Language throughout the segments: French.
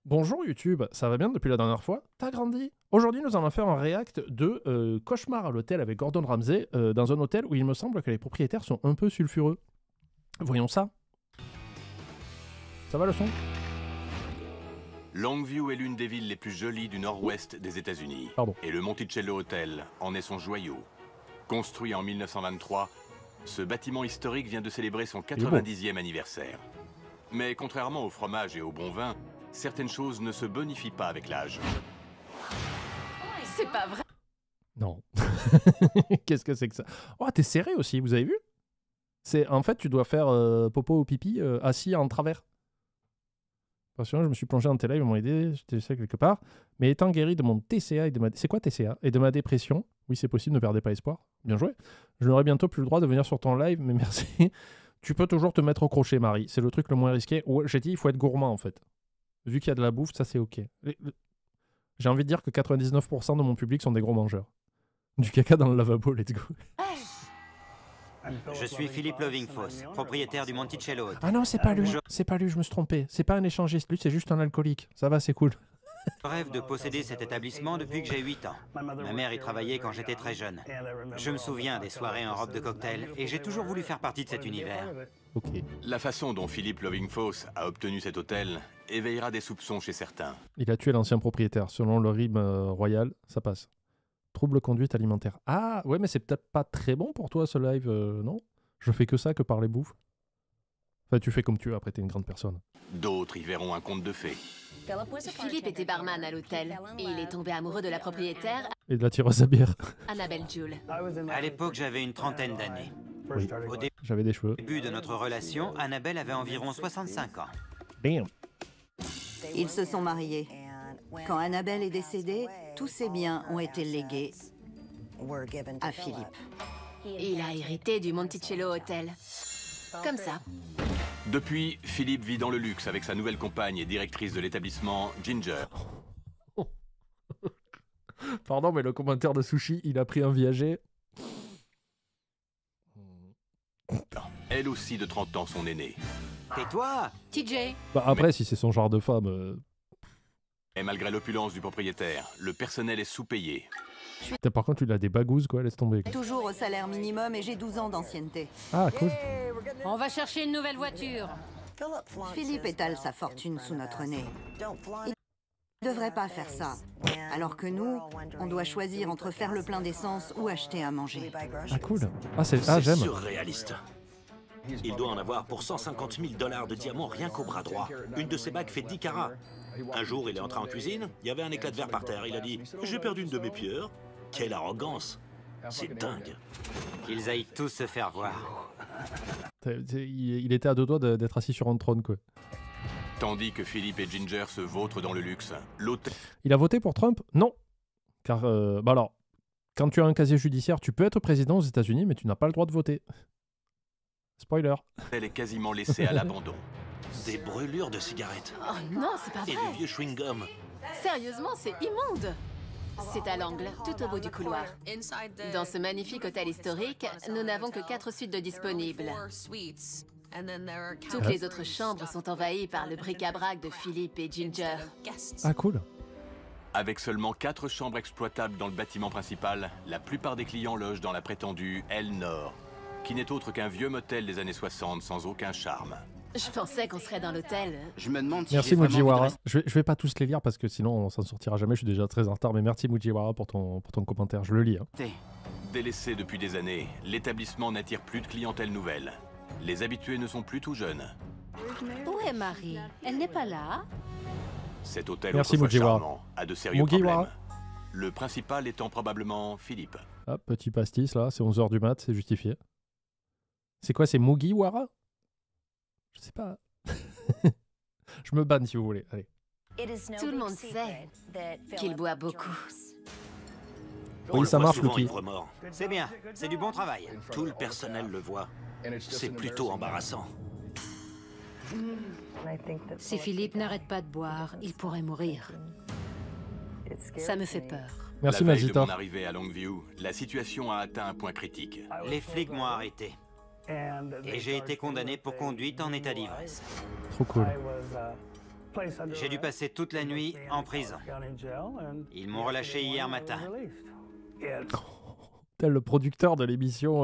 Bonjour YouTube, ça va bien depuis la dernière fois? T'as grandi? Aujourd'hui, nous allons faire un react de Cauchemar à l'hôtel avec Gordon Ramsay dans un hôtel où il me semble que les propriétaires sont un peu sulfureux. Voyons ça. Ça va le son? Longview est l'une des villes les plus jolies du nord-ouest des États-Unis. Pardon. Et le Monticello Hotel en est son joyau. Construit en 1923, ce bâtiment historique vient de célébrer son 90e anniversaire. Mais contrairement au fromage et au bon vin, certaines choses ne se bonifient pas avec l'âge. C'est pas vrai. Non. Qu'est-ce que c'est que ça? Oh, t'es serré aussi, vous avez vu? En fait, tu dois faire popo ou pipi assis en travers. Parce que je me suis plongé dans tes lives, ils m'ont aidé, j'étais ça quelque part. Mais étant guéri de mon TCA et de ma... C'est quoi TCA? Et de ma dépression, oui c'est possible, ne perdez pas espoir. Bien joué. Je n'aurai bientôt plus le droit de venir sur ton live, mais merci. Tu peux toujours te mettre au crochet, Marie. C'est le truc le moins risqué. Ouais, j'ai dit, il faut être gourmand, en fait. Vu qu'il y a de la bouffe, ça c'est ok. J'ai envie de dire que 99% de mon public sont des gros mangeurs. Du caca dans le lavabo, let's go. Je suis Philippe Lovingfoss, propriétaire du Monticello Hotel. Ah non, c'est pas lui. C'est pas lui, je me suis trompé. C'est pas un échangiste. Lui, c'est juste un alcoolique. Ça va, c'est cool. Je rêve de posséder cet établissement depuis que j'ai 8 ans. Ma mère y travaillait quand j'étais très jeune. Je me souviens des soirées en robe de cocktail et j'ai toujours voulu faire partie de cet univers. Ok. La façon dont Philippe Lovingfoss a obtenu cet hôtel éveillera des soupçons chez certains. Il a tué l'ancien propriétaire. Selon le rime royal, ça passe. Trouble conduite alimentaire. Ah, ouais, mais c'est peut-être pas très bon pour toi ce live, non? Je fais que ça, que parler bouffe. Enfin, tu fais comme tu veux, après t'es une grande personne. D'autres y verront un conte de fées. Philippe était barman à l'hôtel et il est tombé amoureux de la propriétaire, Et de la tireuse à bière. Annabelle Jewell. À l'époque, j'avais une trentaine d'années. Oui, Au j'avais des cheveux. début de notre relation, Annabelle avait environ 65 ans. Bam. Ils se sont mariés. Quand Annabelle est décédée, tous ses biens ont été légués à Philippe. Il a hérité du Monticello Hotel. Comme ça. Depuis, Philippe vit dans le luxe avec sa nouvelle compagne et directrice de l'établissement, Ginger. Pardon, mais le commentaire de Sushi, il a pris un viager. Elle aussi de 30 ans, son aînée. Tais-toi! TJ. Bah après, si c'est son genre de femme... Et malgré l'opulence du propriétaire, le personnel est sous-payé. Putain, par contre, tu l'as des bagouses, quoi, laisse tomber. Quoi. Toujours au salaire minimum et j'ai 12 ans d'ancienneté. Ah, cool. On va chercher une nouvelle voiture. Philippe étale sa fortune sous notre nez. Il ne devrait pas faire ça. Alors que nous, on doit choisir entre faire le plein d'essence ou acheter à manger. Ah, cool. Ah, j'aime. Surréaliste. Il doit en avoir pour 150 000 $ de diamants rien qu'au bras droit. Une de ses bagues fait 10 carats. Un jour, il est entré en cuisine, il y avait un éclat de verre par terre. Il a dit « J'ai perdu une de mes pierres ». Quelle arrogance. C'est dingue. Qu'ils aillent tous se faire voir. Il était à deux doigts d'être assis sur un trône, quoi. Tandis que Philippe et Ginger se vautrent dans le luxe, l'hôtel Il a voté pour Trump? Non. Car, bah alors, quand tu as un casier judiciaire, tu peux être président aux États-Unis, mais tu n'as pas le droit de voter. Spoiler. est quasiment laissé à l'abandon. Des brûlures de cigarettes. Oh non, c'est pas Et vrai. du vieux chewing-gum. Sérieusement, c'est immonde. C'est à l'angle, tout au bout du couloir. Dans ce magnifique hôtel historique, nous n'avons que 4 suites de disponibles. Toutes les autres chambres sont envahies par le bric-à-brac de Philippe et Ginger. Ah, cool. Avec seulement 4 chambres exploitables dans le bâtiment principal, la plupart des clients logent dans la prétendue Aile Nord, qui n'est autre qu'un vieux motel des années 60 sans aucun charme. Je pensais qu'on serait dans l'hôtel. Je me demande si Merci j'ai vraiment envie de Mujiwara. rester- Je vais pas tous les lire parce que sinon on s'en sortira jamais, je suis déjà très en retard, mais merci Mujiwara pour ton commentaire, je le lis. Hein. Délaissé depuis des années, l'établissement n'attire plus de clientèle nouvelle. Les habitués ne sont plus tout jeunes. Où est Marie? Elle n'est pas là? Cet hôtel Merci, autrefois Mujiwara. charmant a de sérieux Mujiwara. problèmes. Le principal étant probablement Philippe. Ah, petit pastis là, c'est 11h du mat, c'est justifié. C'est quoi, c'est Mugiwara? Je sais pas. Je me banne si vous voulez, allez. Tout le monde sait qu'il boit beaucoup. On Oui, le ça voit marche, souvent Lucky. ivre-mort. C'est bien, c'est du bon travail. Tout le personnel le voit. C'est plutôt embarrassant. Si Philippe n'arrête pas de boire, il pourrait mourir. Ça me fait peur. Merci La veille de Mazita. mon arrivée à Longview, la situation a atteint un point critique. Les flics m'ont arrêté. Et j'ai été condamné pour conduite en état d'ivresse. Trop cool. J'ai dû passer toute la nuit en prison. Ils m'ont relâché hier matin. Tel le producteur de l'émission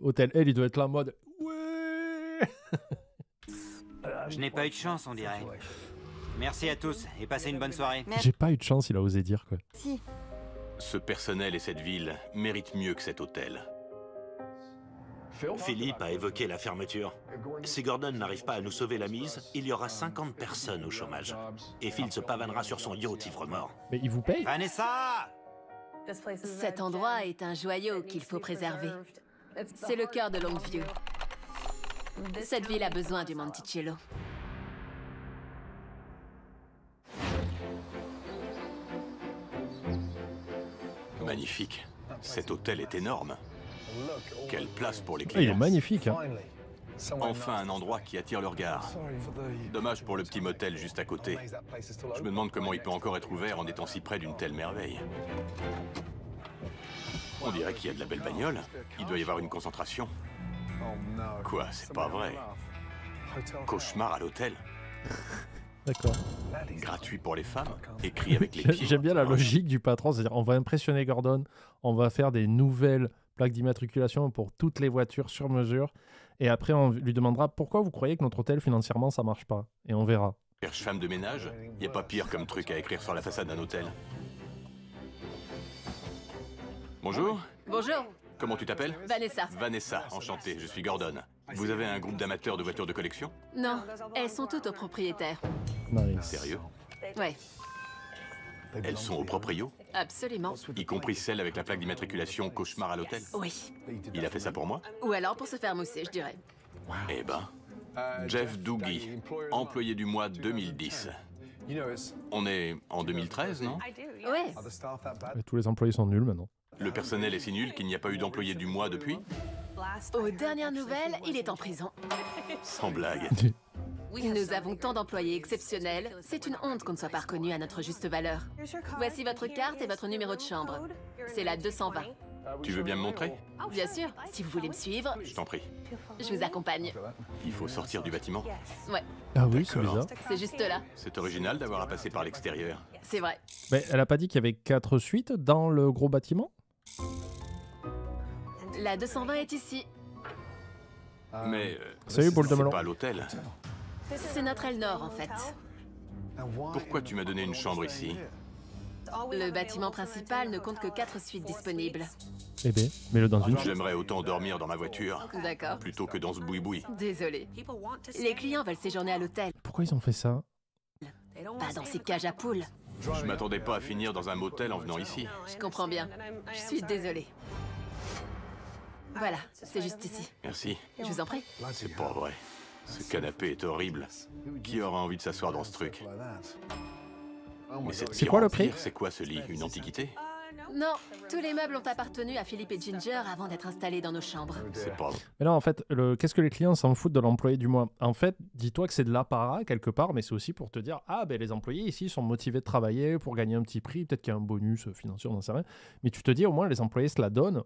Hôtel L, il doit être là en mode ouais. Je n'ai pas eu de chance, on dirait. Merci à tous et passez une bonne soirée. J'ai pas eu de chance, il a osé dire quoi. Si. Ce personnel et cette ville méritent mieux que cet hôtel. Philippe a évoqué la fermeture. Si Gordon n'arrive pas à nous sauver la mise, il y aura 50 personnes au chômage. Et Phil se pavanera sur son yacht ivre-mort. Mais il vous paye? Vanessa! Cet endroit est un joyau qu'il faut préserver. C'est le cœur de Longview. Cette ville a besoin du Monticello. Magnifique. Cet hôtel est énorme. Quelle place pour les Ah, il est clients. magnifique, hein. Enfin un endroit qui attire le regard. Dommage pour le petit motel juste à côté. Je me demande comment il peut encore être ouvert en étant si près d'une telle merveille. On dirait qu'il y a de la belle bagnole. Il doit y avoir une concentration. Quoi, c'est pas vrai. Cauchemar à l'hôtel. D'accord. Gratuit pour les femmes. Écrit avec les pieds. J'aime bien la logique du patron, c'est-à-dire on va impressionner Gordon, on va faire des nouvelles plaques d'immatriculation pour toutes les voitures sur mesure, et après on lui demandera pourquoi vous croyez que notre hôtel financièrement ça marche pas, et on verra. Cherche femme de ménage, y a pas pire comme truc à écrire sur la façade d'un hôtel. Bonjour, Bonjour, comment tu t'appelles? Vanessa. Vanessa, enchanté, je suis Gordon. Vous avez un groupe d'amateurs de voitures de collection? Non, elles sont toutes aux propriétaires. Nice. Sérieux? Ouais, Elles sont au proprio? absolument. Y compris celle avec la plaque d'immatriculation Cauchemar à l'hôtel? Oui. Il a fait ça pour moi? Ou alors pour se faire mousser, je dirais. Eh ben, Jeff Doogie, employé du mois 2010. On est en 2013, non? Ouais, Et tous les employés sont nuls maintenant. Le personnel est si nul qu'il n'y a pas eu d'employé du mois depuis? aux dernières nouvelles, il est en prison. Sans blague. Nous avons tant d'employés exceptionnels, c'est une honte qu'on ne soit pas reconnu à notre juste valeur. Voici votre carte et votre numéro de chambre. C'est la 220. Tu veux bien me montrer? Bien sûr, si vous voulez me suivre, Je t'en prie. je vous accompagne. Il faut sortir du bâtiment. Ouais, Ah oui, c'est D'accord. bizarre. c'est juste là. C'est original d'avoir à passer par l'extérieur. C'est vrai. Mais elle a pas dit qu'il y avait 4 suites dans le gros bâtiment? La 220 est ici. Mais Salut, boule de c'est melon. pas l'hôtel. C'est notre aile nord, en fait. Pourquoi tu m'as donné une chambre ici? Le bâtiment principal ne compte que 4 suites disponibles. Eh ben, mets-le dans une suite. J'aimerais autant dormir dans ma voiture D'accord. plutôt que dans ce boui-boui. Désolé. Les clients veulent séjourner à l'hôtel, Pourquoi ils ont fait ça? pas dans ces cages à poules. Je m'attendais pas à finir dans un motel en venant ici. Je comprends bien. Je suis désolée. Voilà, c'est juste ici. Merci. Je vous en prie. C'est pas vrai. Ce canapé est horrible. Qui aura envie de s'asseoir dans ce truc? Mais C'est quoi le prix? C'est quoi ce lit? Une antiquité? Non, tous les meubles ont appartenu à Philippe et Ginger avant d'être installés dans nos chambres. C'est pas vrai. Mais là, en fait, qu'est-ce que les clients s'en foutent de l'employé du mois? En fait, dis-toi que c'est de l'apparat quelque part, mais c'est aussi pour te dire, ah ben les employés ici sont motivés de travailler pour gagner un petit prix, peut-être qu'il y a un bonus financier, on n'en sait rien. Mais tu te dis, au moins, les employés se la donnent.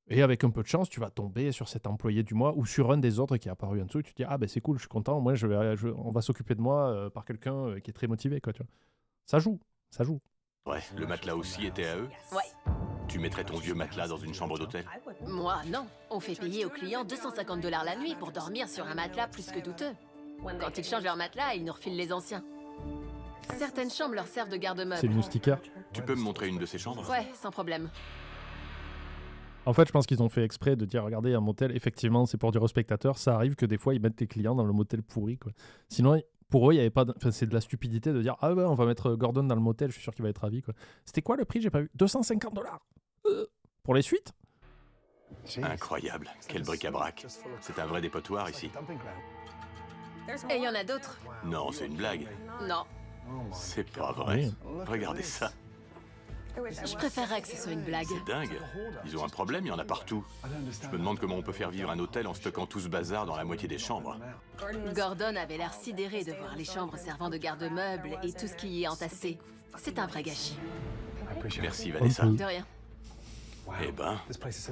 Et avec un peu de chance, tu vas tomber sur cet employé du mois ou sur un des autres qui est apparu en dessous. Et tu te dis, ah ben c'est cool, je suis content, moi on va s'occuper de moi par quelqu'un qui est très motivé, quoi, tu vois. Ça joue, ça joue. Ouais, le matelas aussi était à eux? Ouais. Tu mettrais ton vieux matelas dans une chambre d'hôtel? Moi, non. On fait payer aux clients 250 $ la nuit pour dormir sur un matelas plus que douteux. Quand ils changent leur matelas, ils nous refilent les anciens. Certaines chambres leur servent de C'est le garde-meubles. moustiquaire. Tu peux me montrer une de ces chambres? Ouais, sans problème. En fait, je pense qu'ils ont fait exprès de dire, regardez, un motel, effectivement, c'est pour dire aux spectateurs, ça arrive que des fois, ils mettent les clients dans le motel pourri, quoi. Sinon, pour eux, il y avait pas... Enfin, c'est de la stupidité de dire, ah ouais, on va mettre Gordon dans le motel, je suis sûr qu'il va être ravi, quoi. C'était quoi le prix? J'ai pas vu. 250 $. Pour les suites? Incroyable. Quel bric-à-brac. C'est un vrai dépotoir ici. Et il y en a d'autres. Non, c'est une blague. Non. C'est pas vrai. Regardez ça. Je préférerais que ce soit une blague. C'est dingue. Ils ont un problème, il y en a partout. Je me demande comment on peut faire vivre un hôtel en stockant tout ce bazar dans la moitié des chambres. Gordon avait l'air sidéré de voir les chambres servant de garde-meubles et tout ce qui y est entassé. C'est un vrai gâchis. Merci Vanessa. De rien. Eh ben,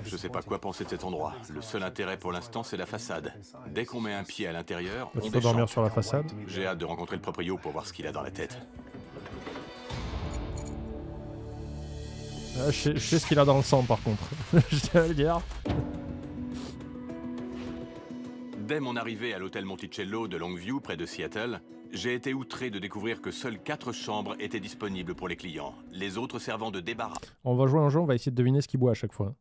je sais pas quoi penser de cet endroit. Le seul intérêt pour l'instant, c'est la façade. Dès qu'on met un pied à l'intérieur, on Tu peux dormir déchante. sur la façade. J'ai hâte de rencontrer le proprio pour voir ce qu'il a dans la tête. Je sais ce qu'il a dans le sang par contre. Je tiens à le dire. Dès mon arrivée à l'hôtel Monticello de Longview, près de Seattle, j'ai été outré de découvrir que seules 4 chambres étaient disponibles pour les clients, les autres servant de débarras. On va jouer un jeu, on va essayer de deviner ce qu'il boit à chaque fois.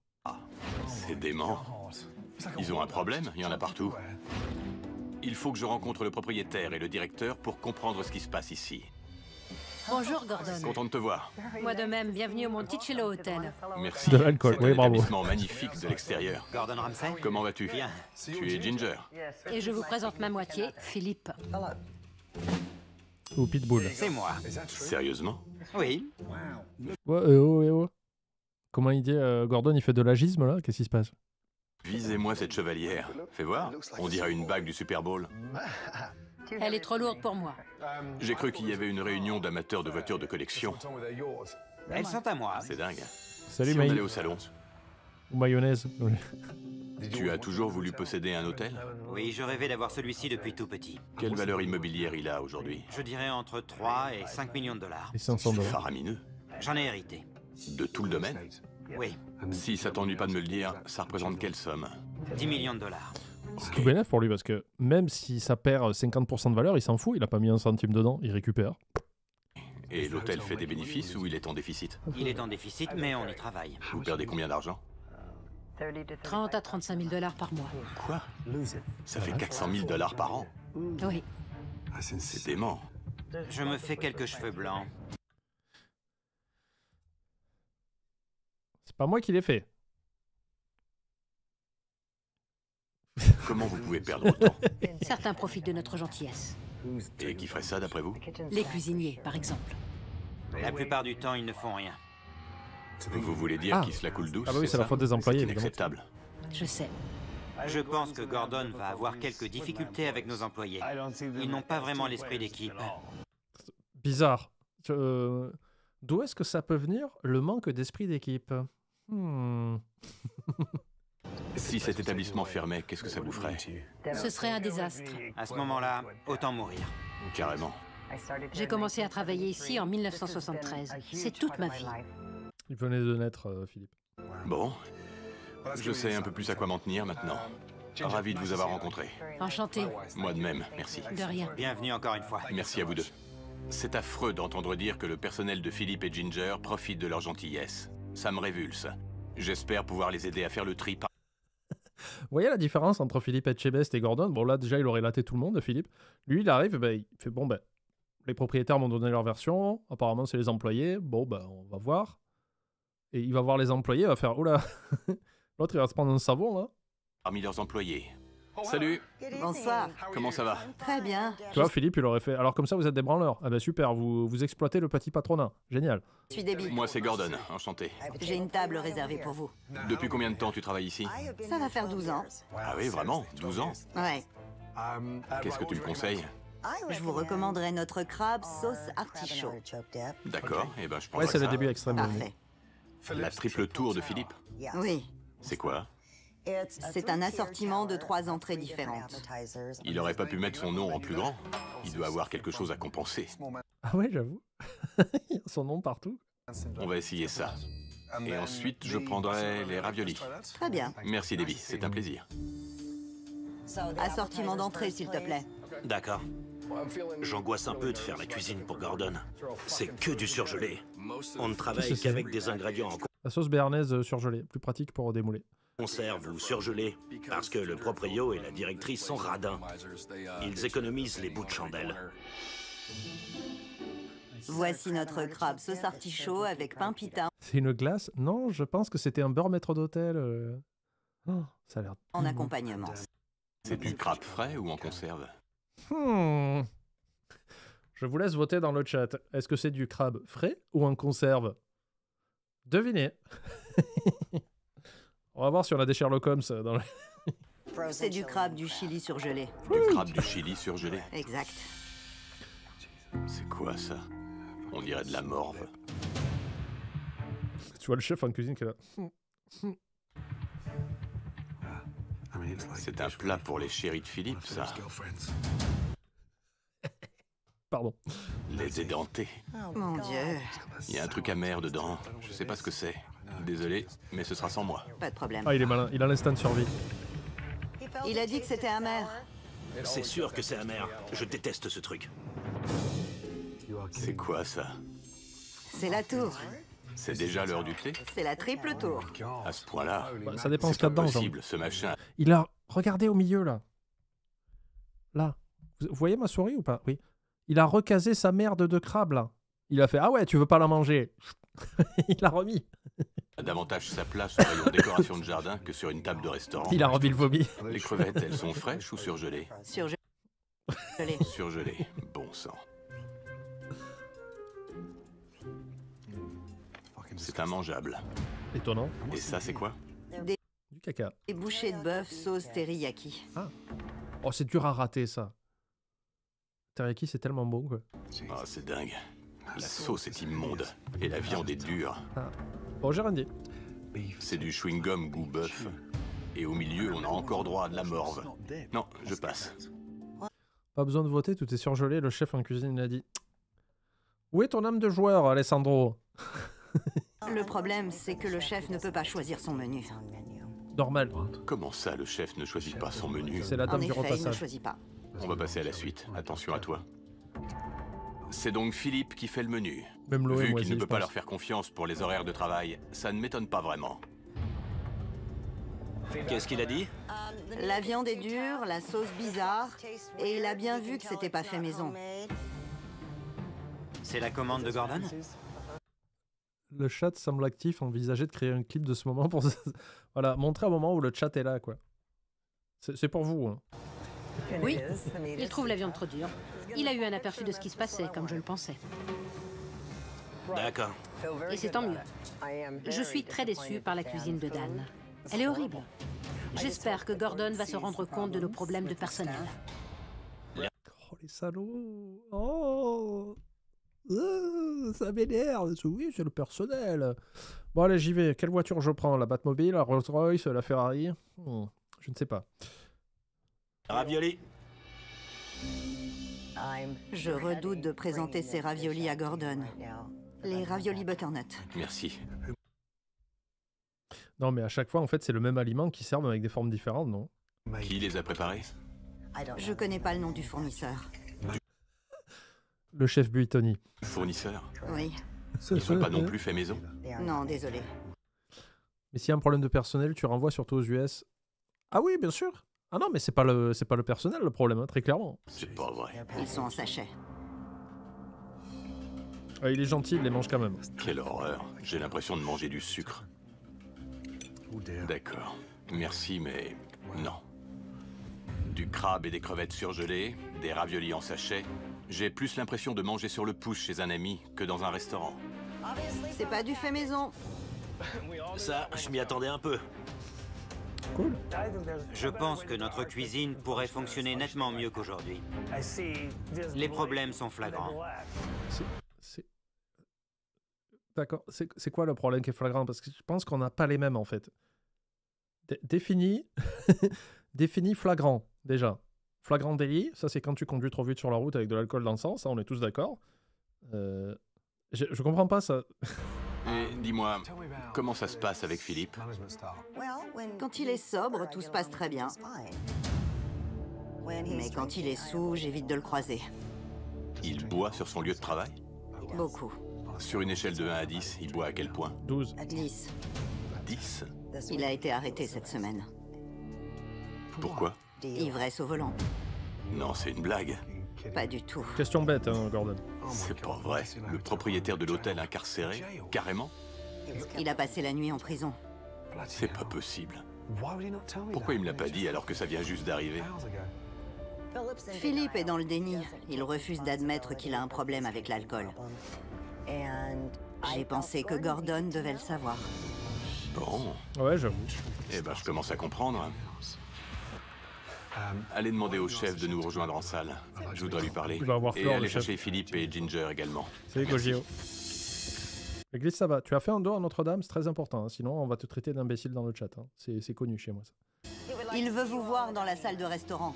C'est dément. Ils ont un problème, il y en a partout. Il faut que je rencontre le propriétaire et le directeur pour comprendre ce qui se passe ici. Bonjour, Gordon. Content de te voir. Moi de même, bienvenue au Monticello Hotel. Merci. De l'alcool, C'est oui, un bravo. établissement magnifique de l'extérieur. Gordon Ramsay? Comment vas-tu? Bien. Tu es Ginger. Et je vous présente ma moitié, Philippe. Ou Pitbull. C'est moi. Sérieusement? Oui. Ouais, oh. Comment il dit Gordon, il fait de l'agisme là? Qu'est-ce qui se passe? Visez-moi cette chevalière. Fais voir. On dirait une bague du Super Bowl. Elle est trop lourde pour moi. J'ai cru qu'il y avait une réunion d'amateurs de voitures de collection. Elles sont à moi. C'est dingue. Salut Si on allait Maï. au salon, Ou mayonnaise. Oui. tu as toujours voulu posséder un hôtel? Oui, je rêvais d'avoir celui-ci depuis tout petit. Quelle valeur immobilière il a aujourd'hui? Je dirais entre 3 et 5 millions de dollars. Et 500 $. Faramineux. J'en ai hérité. De tout le domaine? Oui. Si ça t'ennuie pas de me le dire, ça représente quelle somme? 10 millions de dollars. C'est tout bénef pour lui parce que même si ça perd 50% de valeur, il s'en fout, il a pas mis un centime dedans, il récupère. Et l'hôtel fait des bénéfices ou il est en déficit? Il est en déficit, mais on y travaille. Vous perdez combien d'argent? 30 à 35 000 $ par mois. Quoi? Ça fait 400 000 $ par an. Oui. C'est dément. Je me fais quelques cheveux blancs. C'est pas moi qui l'ai fait. Comment vous pouvez perdre autant? Certains profitent de notre gentillesse. Et qui ferait ça d'après vous? Les cuisiniers, par exemple. La plupart du temps, ils ne font rien. Vous voulez dire Ah. qu'ils se la coulent douce? Ah bah oui, c'est la faute des employés, C'est évidemment. inacceptable. Je sais. Je pense que Gordon va avoir quelques difficultés avec nos employés. Ils n'ont pas vraiment l'esprit d'équipe. Bizarre. D'où est-ce que ça peut venir le manque d'esprit d'équipe? Si cet établissement fermait, qu'est-ce que ça vous ferait? Ce serait un désastre. À ce moment-là, autant mourir. Carrément. J'ai commencé à travailler ici en 1973. C'est toute ma vie. Il venait de naître, Philippe. Bon, je sais un peu plus à quoi m'en tenir maintenant. Ravi de vous avoir rencontré. Enchanté. Moi de même, merci. De rien. Bienvenue encore une fois. Merci à vous deux. C'est affreux d'entendre dire que le personnel de Philippe et Ginger profite de leur gentillesse. Ça me révulse. J'espère pouvoir les aider à faire le tri par... Vous voyez la différence entre Philippe Etchebest et Gordon? Bon là déjà il aurait laté tout le monde, Philippe. Lui il arrive, il fait bon les propriétaires m'ont donné leur version, apparemment c'est les employés, bon on va voir. Et il va voir les employés, il va faire oula, l'autre il va se prendre un savon là. parmi leurs employés. Salut, Bonsoir. comment ça va? Très bien. Tu vois Philippe il aurait fait, alors comme ça vous êtes des branleurs, ah ben super, vous exploitez le petit patronat, génial. Je suis Debbie. Moi c'est Gordon, enchanté. J'ai une table réservée pour vous. Depuis combien de temps tu travailles ici? Ça va faire 12 ans. Ah oui, vraiment? 12 ans? Ouais. Qu'est-ce que tu me conseilles? Je vous recommanderais notre crabe sauce artichaut. D'accord, et ben je prends Ouais c'est le ça. début extrême. Parfait. La triple tour de Philippe? Oui. C'est quoi? C'est un assortiment de 3 entrées différentes. Il aurait pas pu mettre son nom en plus grand? Il doit avoir quelque chose à compenser. Ah ouais j'avoue, il y a son nom partout. On va essayer ça. Et ensuite, je prendrai les raviolis. Très bien. Merci Debbie, c'est un plaisir. Assortiment d'entrée, s'il te plaît. D'accord. J'angoisse un peu de faire la cuisine pour Gordon. C'est que du surgelé. On ne travaille C'est- qu'avec des ingrédients en La sauce béarnaise surgelée, plus pratique pour démouler. conserve ou surgelé, parce que le proprio et la directrice sont radins. Ils économisent les bouts de chandelle. Voici notre crabe sauce artichaut avec pain pita C'est une glace? Non, je pense que c'était un beurre maître d'hôtel. Oh, ça a l'air... en accompagnement. C'est du crabe frais ou en conserve? Je vous laisse voter dans le chat. Est-ce que c'est du crabe frais ou en conserve? Devinez. On va voir si on a des Sherlock Holmes dans le... C'est du crabe du Chili surgelé. Du crabe du Chili surgelé. Exact. C'est quoi ça? On dirait de la morve. Tu vois le chef en cuisine qui est là. C'est un plat pour les chéris de Philippe, ça. Pardon. Les édentés. Mon Dieu, Il y a un truc amer dedans. Je sais pas ce que c'est. Désolé, mais ce sera sans moi. pas de problème. Ah, il est malin. Il a l'instinct de survie. Il a dit que c'était amer. C'est sûr que c'est amer. Je déteste ce truc. C'est quoi ça? C'est la tour. C'est déjà l'heure du thé? C'est la triple tour. À ce point-là? Bah, ça dépend ce C'est qu'il y a pas dedans. genre. possible, ce machin. Il a... Regardez au milieu, là. Là. Vous voyez ma souris ou pas? Oui. Il a recasé sa merde de crabe, là. Il a fait « Ah ouais, tu veux pas la manger ?» Il l'a remis. Davantage sa place au rayon décoration de jardin que sur une table de restaurant. Il a remis le vomi. Les crevettes, elles sont fraîches ou surgelées? Surgelé. Surgelées. Bon sang. C'est immangeable. Étonnant. Et ça, c'est quoi? Du caca. Des bouchées de bœuf sauce teriyaki. Oh, c'est dur à rater, ça. Teriyaki, c'est tellement bon, quoi. Ah, c'est dingue. La sauce est immonde. Et la viande est dure. Bon, j'ai rien dit. C'est du chewing-gum goût bœuf. Et au milieu, on a encore droit à de la morve. Non, je passe. Pas besoin de voter, tout est surgelé. Le chef en cuisine, il a dit « Où est ton âme de joueur, Alessandro ?» Le problème, c'est que le chef ne peut pas choisir son menu. Normal. Comment ça, le chef ne choisit pas son menu? C'est la En dame du effet, il ne repassage. choisit pas. On va passer à la suite. Attention à toi. C'est donc Philippe qui fait le menu. Même Loé, Vu moi qu'il ne aussi, peut je pas pense. leur faire confiance pour les horaires de travail, ça ne m'étonne pas vraiment. Qu'est-ce qu'il a dit? La viande est dure, la sauce bizarre, et il a bien vu que c'était pas fait maison. C'est la commande de Gordon? Le chat semble actif, envisager de créer un clip de ce moment pour... voilà, montrer un moment où le chat est là, quoi. C'est pour vous, hein. Oui, il trouve la viande trop dure. Il a eu un aperçu de ce qui se passait, comme je le pensais. D'accord. Et c'est tant mieux. Je suis très déçue par la cuisine de Dan. Elle est horrible. J'espère que Gordon va se rendre compte de nos problèmes de personnel. Oh, les salauds. Oh, ça m'énerve. Oui, c'est le personnel. Bon, allez, j'y vais. Quelle voiture je prends? La Batmobile, la Rolls-Royce, la Ferrari? Je ne sais pas. Ravioli. Je redoute de présenter ces raviolis à Gordon. Les raviolis butternut. Merci. Non, mais à chaque fois, en fait, c'est le même aliment qui servent avec des formes différentes, non? Qui les a préparés? Je connais pas le nom du fournisseur. Le chef Buitoni. Fournisseurs? Oui. Ils sont pas non plus faits maison? Non, désolé. Mais s'il y a un problème de personnel, tu renvoies surtout aux US. Ah oui, bien sûr. Ah non, mais c'est pas le personnel le problème, hein, très clairement. C'est pas vrai. Ils sont en sachet. Ah, il est gentil, il les mange quand même. Quelle horreur. J'ai l'impression de manger du sucre. D'accord. Merci, mais non. Du crabe et des crevettes surgelées, des raviolis en sachet. J'ai plus l'impression de manger sur le pouce chez un ami que dans un restaurant. C'est pas du fait maison. Ça, je m'y attendais un peu. Cool. Je pense que notre cuisine pourrait fonctionner nettement mieux qu'aujourd'hui. Les problèmes sont flagrants. D'accord. C'est quoi le problème qui est flagrant? Parce que je pense qu'on n'a pas les mêmes, en fait. Défini... Défini flagrant, déjà. Flagrant délit, ça c'est quand tu conduis trop vite sur la route avec de l'alcool dans le sang, ça on est tous d'accord. Je comprends pas ça. Et dis-moi, comment ça se passe avec Philippe? Quand il est sobre, tout se passe très bien. Mais quand il est saoul, j'évite de le croiser. Il boit sur son lieu de travail? Beaucoup. Sur une échelle de 1 à 10, il boit à quel point? 12. 10. 10? Il a été arrêté cette semaine. Pourquoi? Ivresse au volant. Non, c'est une blague. Pas du tout. Question bête, hein, Gordon. C'est pas vrai. Le propriétaire de l'hôtel incarcéré? Carrément? Il a passé la nuit en prison. C'est pas possible. Pourquoi il me l'a pas dit alors que ça vient juste d'arriver? Philippe est dans le déni. Il refuse d'admettre qu'il a un problème avec l'alcool. J'ai pensé que Gordon devait le savoir. Bon, Ouais, j'avoue. eh ben je commence à comprendre. Allez demander au chef de nous rejoindre en salle. Je voudrais lui parler. Il va avoir Et peur, le allez chef. chercher Philippe et Ginger également. C'est Gogio. L'église, ça va. Tu as fait un dos à Notre-Dame, c'est très important. Hein. Sinon, on va te traiter d'imbécile dans le chat. Hein. C'est connu chez moi, ça. Il veut vous voir dans la salle de restaurant.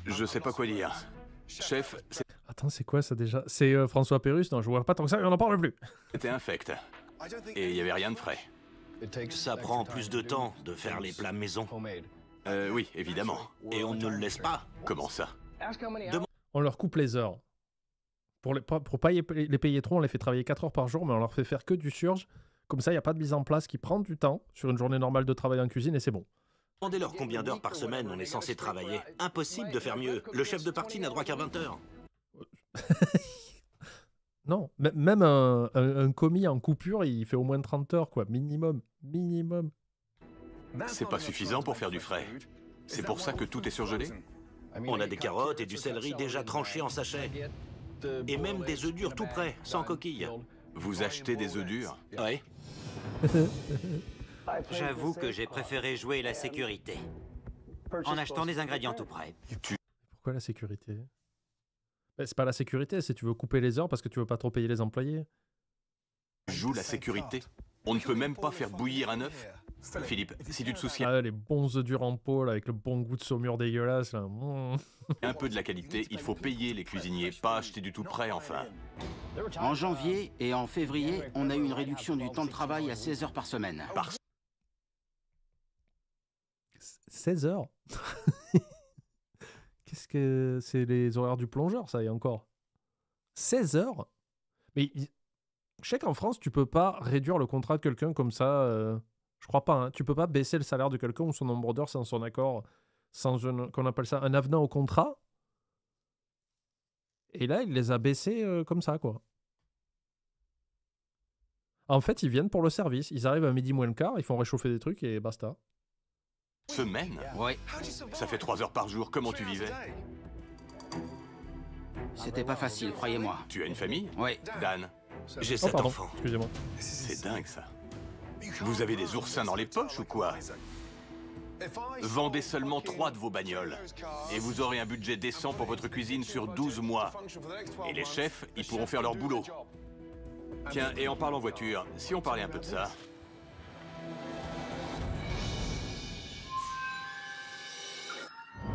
Je sais pas quoi dire. Chef, Attends, c'est quoi ça déjà? C'est François Pérusse? Non, je vois pas tant que ça, et on n'en parle plus. c'était infect. Et il y avait rien de frais. Ça prend plus de temps de faire les plats maison. Oui, évidemment. Et on ne le laisse pas. Comment ça? On leur coupe les heures. Pour pas les payer trop, on les fait travailler 4 heures par jour, mais on leur fait faire que du surge. Comme ça, il n'y a pas de mise en place qui prend du temps sur une journée normale de travail en cuisine et c'est bon. Demandez-leur combien d'heures par semaine on est censé travailler. Impossible de faire mieux. Le chef de parti n'a droit qu'à 20 heures. Non, même un commis en coupure, il fait au moins 30 heures, quoi. Minimum. Minimum. C'est pas suffisant pour faire du frais. C'est pour ça que tout est surgelé? On a des carottes et du céleri déjà tranchés en sachet. Et même des œufs durs tout prêts, sans coquille. Vous achetez des œufs durs? Ouais. J'avoue que j'ai préféré jouer la sécurité. En achetant des ingrédients tout prêts. Pourquoi la sécurité? C'est pas la sécurité, c'est tu veux couper les heures parce que tu veux pas trop payer les employés. Joue la sécurité. On ne peut même pas faire bouillir un œuf? Philippe, si tu te soucies Ah, les bons œufs durs en pôle avec le bon goût de saumure dégueulasse, là. un peu de la qualité, il faut payer les cuisiniers, pas acheter du tout prêt, enfin. En janvier et en février, on a eu une réduction du temps de travail à 16 heures par semaine. 16 heures. Qu'est-ce que... C'est les horaires du plongeur, ça, et encore. 16 heures? Mais je sais qu'en France, tu peux pas réduire le contrat de quelqu'un comme ça. Je crois pas. Hein. Tu peux pas baisser le salaire de quelqu'un ou son nombre d'heures sans son accord, sans qu'on appelle ça un avenant au contrat. Et là, il les a baissés comme ça, quoi. En fait, ils viennent pour le service. Ils arrivent à midi moins le quart, ils font réchauffer des trucs et basta. Semaine? Ouais, Ça fait 3 heures par jour, comment tu vivais? c'était pas facile, croyez-moi. Tu as une famille? Ouais. Dan, J'ai Oh, 7 pardon, enfants. excusez-moi. c'est dingue ça. Vous avez des oursins dans les poches ou quoi? Vendez seulement 3 de vos bagnoles. Et vous aurez un budget décent pour votre cuisine sur 12 mois. Et les chefs, ils pourront faire leur boulot. Tiens, et en parlant voiture, si on parlait un peu de ça.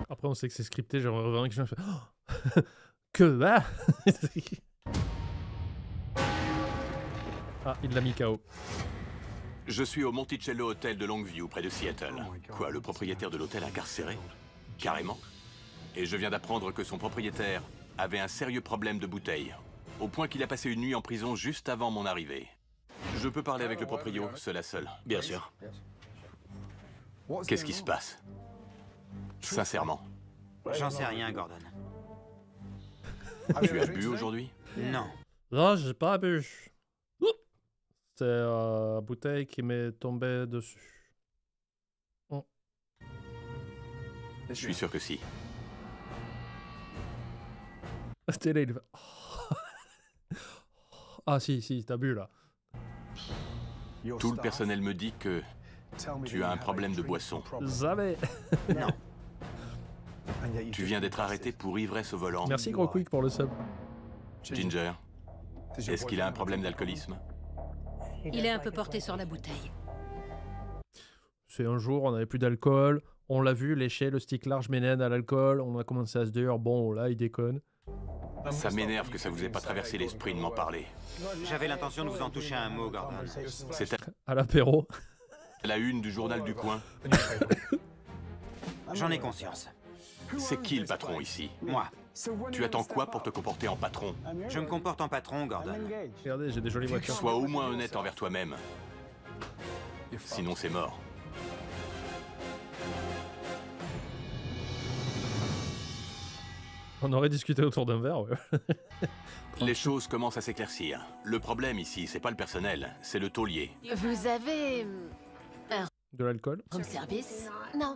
Après, on sait que c'est scripté, j'aimerais vraiment que je me fasse... Oh que ah Ah, il l'a mis KO. Je suis au Monticello Hotel de Longview, près de Seattle. Quoi, le propriétaire de l'hôtel incarcéré? Carrément. Et je viens d'apprendre que son propriétaire avait un sérieux problème de bouteilles, au point qu'il a passé une nuit en prison juste avant mon arrivée. Je peux parler avec le proprio, seul à seul. Bien sûr. Qu'est-ce qui se passe? Sincèrement. J'en sais rien, Gordon. Tu as bu aujourd'hui? Non. Non, j'ai pas bu. C'est la bouteille qui m'est tombée dessus. Je suis sûr que si. Télé, il fait... Ah si, t'as bu là. Tout le personnel me dit que tu as un problème de boisson. Jamais. Non. Tu viens d'être arrêté pour ivresse au volant. Merci Gros Quick pour le sub. Ginger, est-ce qu'il a un problème d'alcoolisme? Il est un peu porté sur la bouteille. C'est un jour, on n'avait plus d'alcool. On l'a vu lécher le stick large ménène à l'alcool. On a commencé à se dire, bon là, il déconne. Ça m'énerve que ça vous ait pas traversé l'esprit de m'en parler. J'avais l'intention de vous en toucher un mot, Gordon. C'est À l'apéro. à la une du journal du coin. J'en ai conscience. C'est qui le patron ici? Moi. Tu attends quoi pour te comporter en patron? Je me comporte en patron, Gordon. Regardez, j'ai des jolies voitures. Sois au moins honnête envers toi-même. Sinon c'est mort. On aurait discuté autour d'un verre, ouais. Les choses commencent à s'éclaircir. Le problème ici, c'est pas le personnel, c'est le taulier. Vous avez... De l'alcool. room service? Non.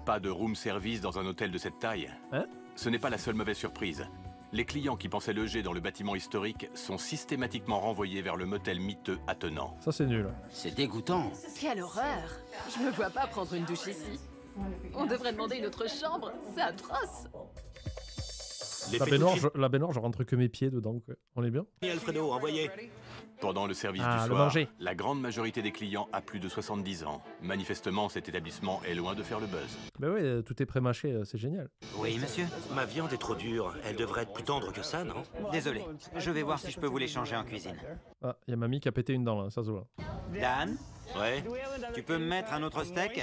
Pas de room service dans un hôtel de cette taille. Hein? Ce n'est pas la seule mauvaise surprise. Les clients qui pensaient loger dans le bâtiment historique sont systématiquement renvoyés vers le motel miteux attenant. Ça, c'est nul. C'est dégoûtant. Quelle horreur! Je me vois pas prendre une douche ici. On devrait demander une autre chambre, c'est atroce. La baignoire, je rentre que mes pieds dedans. Quoi. On est bien? Alfredo, envoyez. Pendant le service du le soir, manger. la grande majorité des clients a plus de 70 ans. Manifestement, cet établissement est loin de faire le buzz. Bah ouais, tout est pré-mâché, c'est génial. Oui, monsieur. Ma viande est trop dure. Elle devrait être plus tendre que ça, non? Désolé. Je vais voir si je peux vous les changer en cuisine. Ah, il y a mamie qui a pété une dent là, ça se voit. Dan, Ouais, tu peux me mettre un autre steak?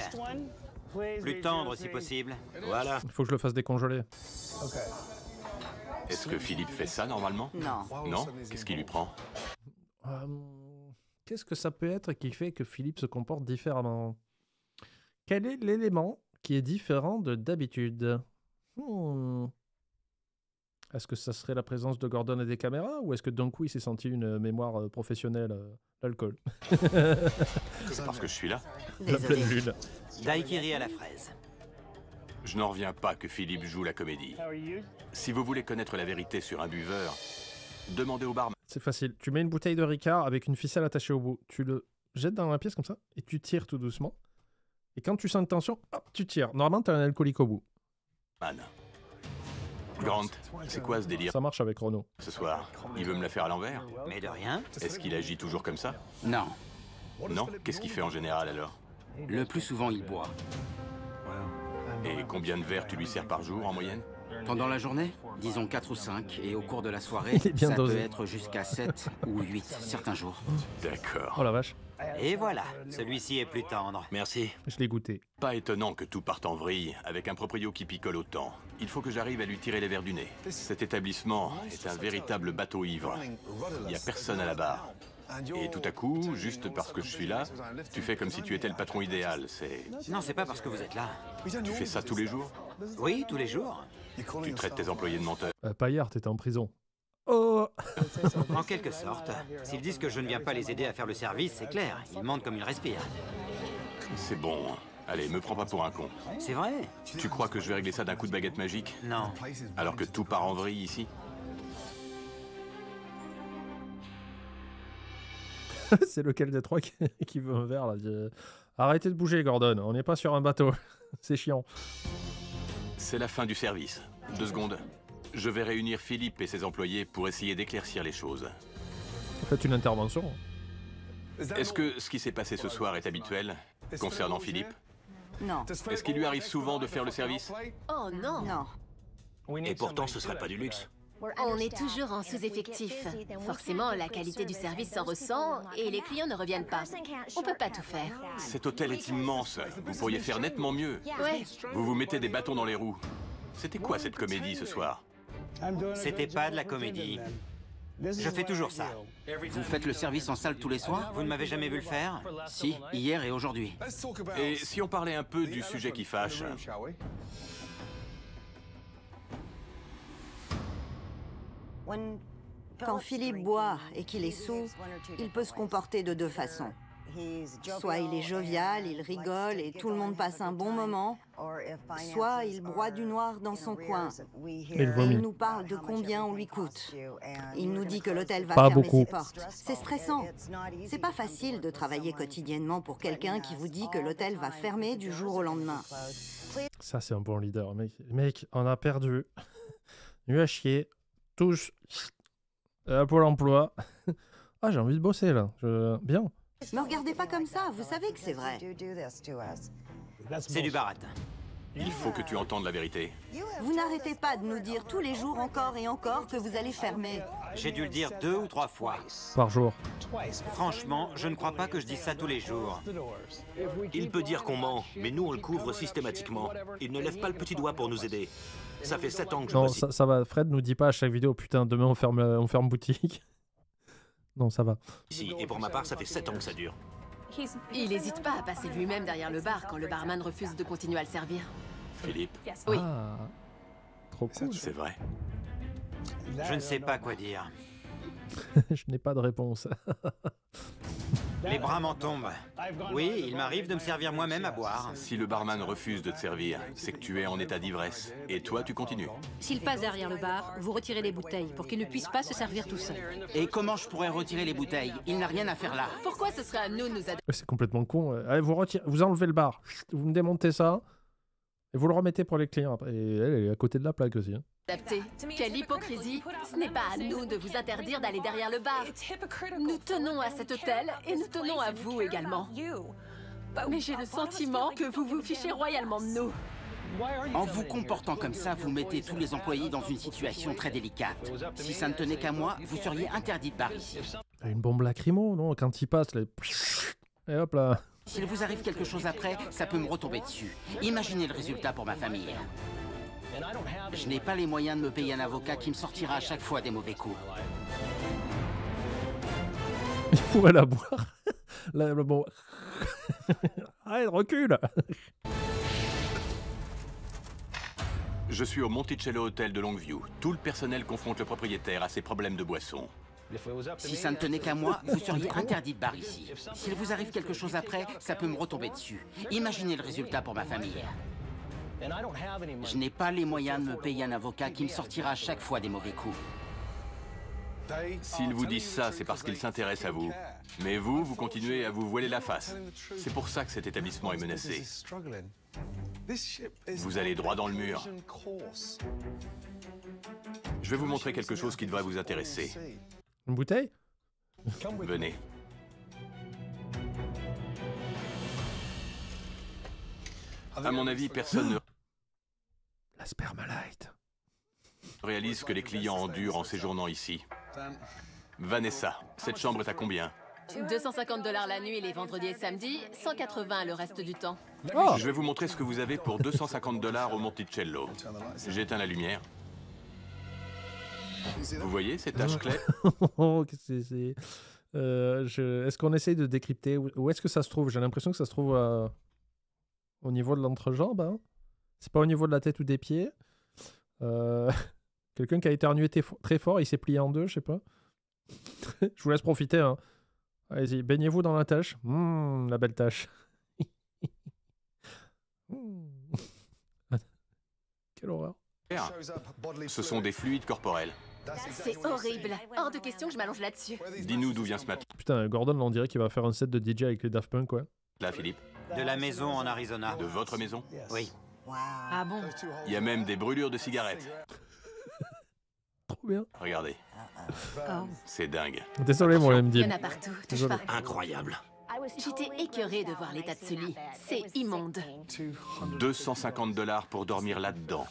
Plus tendre si possible. voilà. Il faut que je le fasse décongeler. Est-ce que Philippe fait ça normalement? Non. Non? Qu'est-ce qui lui prend? Qu'est-ce que ça peut être qui fait que Philippe se comporte différemment? Quel est l'élément qui est différent de d'habitude? Est-ce que ça serait la présence de Gordon et des caméras? Ou est-ce que d'un coup il s'est senti une mémoire professionnelle d'alcool? C'est parce que je suis là? La pleine Désolé. lune. Daiquiri à la fraise. Je n'en reviens pas que Philippe joue la comédie. Si vous voulez connaître la vérité sur un buveur, demandez au barman. C'est facile. Tu mets une bouteille de Ricard avec une ficelle attachée au bout. Tu le jettes dans la pièce comme ça et tu tires tout doucement. Et quand tu sens une tension, hop, tu tires. Normalement, tu as un alcoolique au bout. Grant, c'est quoi ce délire Ça marche avec Renault. ce soir? Il veut me la faire à l'envers? Mais de rien. Est-ce qu'il agit toujours comme ça? Non. Non? Qu'est-ce qu'il fait en général alors? Le plus souvent, il boit. Et combien de verres tu lui sers par jour en moyenne? Pendant la journée, disons 4 ou 5, et au cours de la soirée, Il est bien ça dosé. peut être jusqu'à 7 ou 8 certains jours. D'accord. Oh la vache, Et voilà, celui-ci est plus tendre. Merci. je l'ai goûté. Pas étonnant que tout parte en vrille avec un proprio qui picole autant. Il faut que j'arrive à lui tirer les verres du nez. Cet établissement est un véritable bateau ivre. Il n'y a personne à la barre. Et tout à coup, juste parce que je suis là, tu fais comme si tu étais le patron idéal. Non, c'est pas parce que vous êtes là. Tu fais ça tous les jours? Oui, tous les jours. Tu traites tes employés de menteurs? Pas hier, t'étais en prison. Oh En quelque sorte. S'ils disent que je ne viens pas les aider à faire le service, c'est clair. Ils mentent comme ils respirent. C'est bon. Allez, me prends pas pour un con. C'est vrai? Tu crois que je vais régler ça d'un coup de baguette magique? Non. Alors que tout part en vrille ici? C'est lequel des trois qui veut un verre là? Arrêtez de bouger, Gordon. On n'est pas sur un bateau. C'est chiant. C'est la fin du service. 2 secondes. Je vais réunir Philippe et ses employés pour essayer d'éclaircir les choses. Faites une intervention. Est-ce que ce qui s'est passé ce soir est habituel concernant Philippe? Non. Est-ce qu'il lui arrive souvent de faire le service? Oh non. Non. Et pourtant, ce serait pas du luxe. On est toujours en sous-effectif. Forcément, la qualité du service s'en ressent et les clients ne reviennent pas. On peut pas tout faire. Cet hôtel est immense. Vous pourriez faire nettement mieux. Ouais. Vous vous mettez des bâtons dans les roues. C'était quoi cette comédie ce soir? C'était pas de la comédie. Je fais toujours ça. Vous faites le service en salle tous les soirs? Vous ne m'avez jamais vu le faire? Si, hier et aujourd'hui. Et si on parlait un peu du sujet qui fâche? Quand Philippe boit et qu'il est saoul, il peut se comporter de 2 façons. Soit il est jovial, il rigole et tout le monde passe un bon moment, soit il broie du noir dans son coin. il Et vomit. il nous parle de combien on lui coûte. Il nous dit que l'hôtel va Pas fermer beaucoup. ses portes. C'est stressant. C'est pas facile de travailler quotidiennement pour quelqu'un qui vous dit que l'hôtel va fermer du jour au lendemain. Ça, c'est un bon leader. Mec, on a perdu. Nul à chier. Tous. Pôle emploi. Ah, j'ai envie de bosser là. Bien. Me regardez pas comme ça, vous savez que c'est vrai. C'est du baratin. Il faut que tu entendes la vérité. Vous n'arrêtez pas de nous dire tous les jours encore et encore que vous allez fermer. J'ai dû le dire 2 ou 3 fois. Par jour. Franchement, je ne crois pas que je dise ça tous les jours. Il peut dire qu'on ment, mais nous, on le couvre systématiquement. Il ne lève pas le petit doigt pour nous aider. Ça fait 7 ans que je Non, bosse ça va. Fred nous dit pas à chaque vidéo, putain, demain on ferme boutique. Non, ça va. ici. Et pour ma part, ça fait 7 ans que ça dure. Il n'hésite pas à passer lui-même derrière le bar quand le barman refuse de continuer à le servir. Philippe, Oui. Ah, trop cool. c'est vrai. Je ne sais pas quoi dire. Je n'ai pas de réponse. Les bras m'en tombent. Oui, il m'arrive de me servir moi-même à boire. Si le barman refuse de te servir, c'est que tu es en état d'ivresse. Et toi, tu continues. S'il passe derrière le bar, vous retirez les bouteilles pour qu'il ne puisse pas se servir tout seul. Et comment je pourrais retirer les bouteilles? Il n'a rien à faire là. Pourquoi ce serait à nous de nous adapter? C'est complètement con. Allez, vous enlevez le bar. Vous me démontez ça. Et vous le remettez pour les clients après. Et elle est à côté de la plaque aussi. Hein. Adapté. Quelle hypocrisie! Ce n'est pas à nous de vous interdire d'aller derrière le bar. Nous tenons à cet hôtel et nous tenons à vous également. Mais j'ai le sentiment que vous vous fichez royalement de nous. En vous comportant comme ça, vous mettez tous les employés dans une situation très délicate. Si ça ne tenait qu'à moi, vous seriez interdit de bar ici. Une bombe lacrymo, non? Quand il passe, là... Et hop là. S'il vous arrive quelque chose après, ça peut me retomber dessus. Imaginez le résultat pour ma famille. Je n'ai pas les moyens de me payer un avocat qui me sortira à chaque fois des mauvais coups. Il pourrait la boire. Là, bon... Allez, recule. Je suis au Monticello Hotel de Longview. Tout le personnel confronte le propriétaire à ses problèmes de boisson. Si ça ne tenait qu'à moi, vous seriez interdit de bar ici. S'il vous arrive quelque chose après, ça peut me retomber dessus. Imaginez le résultat pour ma famille. Je n'ai pas les moyens de me payer un avocat qui me sortira à chaque fois des mauvais coups. S'ils vous disent ça, c'est parce qu'ils s'intéressent à vous. Mais vous, vous continuez à vous voiler la face. C'est pour ça que cet établissement est menacé. Vous allez droit dans le mur. Je vais vous montrer quelque chose qui devrait vous intéresser. Une bouteille? Venez. À mon avis, personne ne La Spermalite. réalise ce que les clients endurent en séjournant ici. Vanessa, cette chambre est à combien? 250 $ la nuit les vendredis et samedis, 180 le reste du temps. Oh. Je vais vous montrer ce que vous avez pour 250 $ au Monticello. J'éteins la lumière. Vous voyez ces taches claires? Oh, c'est... Est-ce qu'on essaye de décrypter? Où est-ce que ça se trouve? J'ai l'impression que ça se trouve au niveau de l'entrejambe. Hein. C'est pas au niveau de la tête ou des pieds. Quelqu'un qui a éternué très fort, il s'est plié en deux, je sais pas. Je vous laisse profiter. Hein. Allez-y, baignez-vous dans la tache. La belle tache. Quelle horreur. Ce sont des fluides corporels. C'est horrible. Hors de question que je m'allonge là-dessus. Dis-nous d'où vient ce matelas, Putain, Gordon, là, on dirait qu'il va faire un set de DJ avec les Daft Punk, quoi. Philippe. De la maison en Arizona. De votre maison? Oui. Ah bon? Il y a même des brûlures de cigarettes. Trop bien. Regardez. Oh. C'est dingue. Désolé, mon Il y MD. en a partout. Touche Désolé. pas. Incroyable. J'étais écœurée de voir l'état de ce lit. C'est immonde. 250 $ pour dormir là-dedans.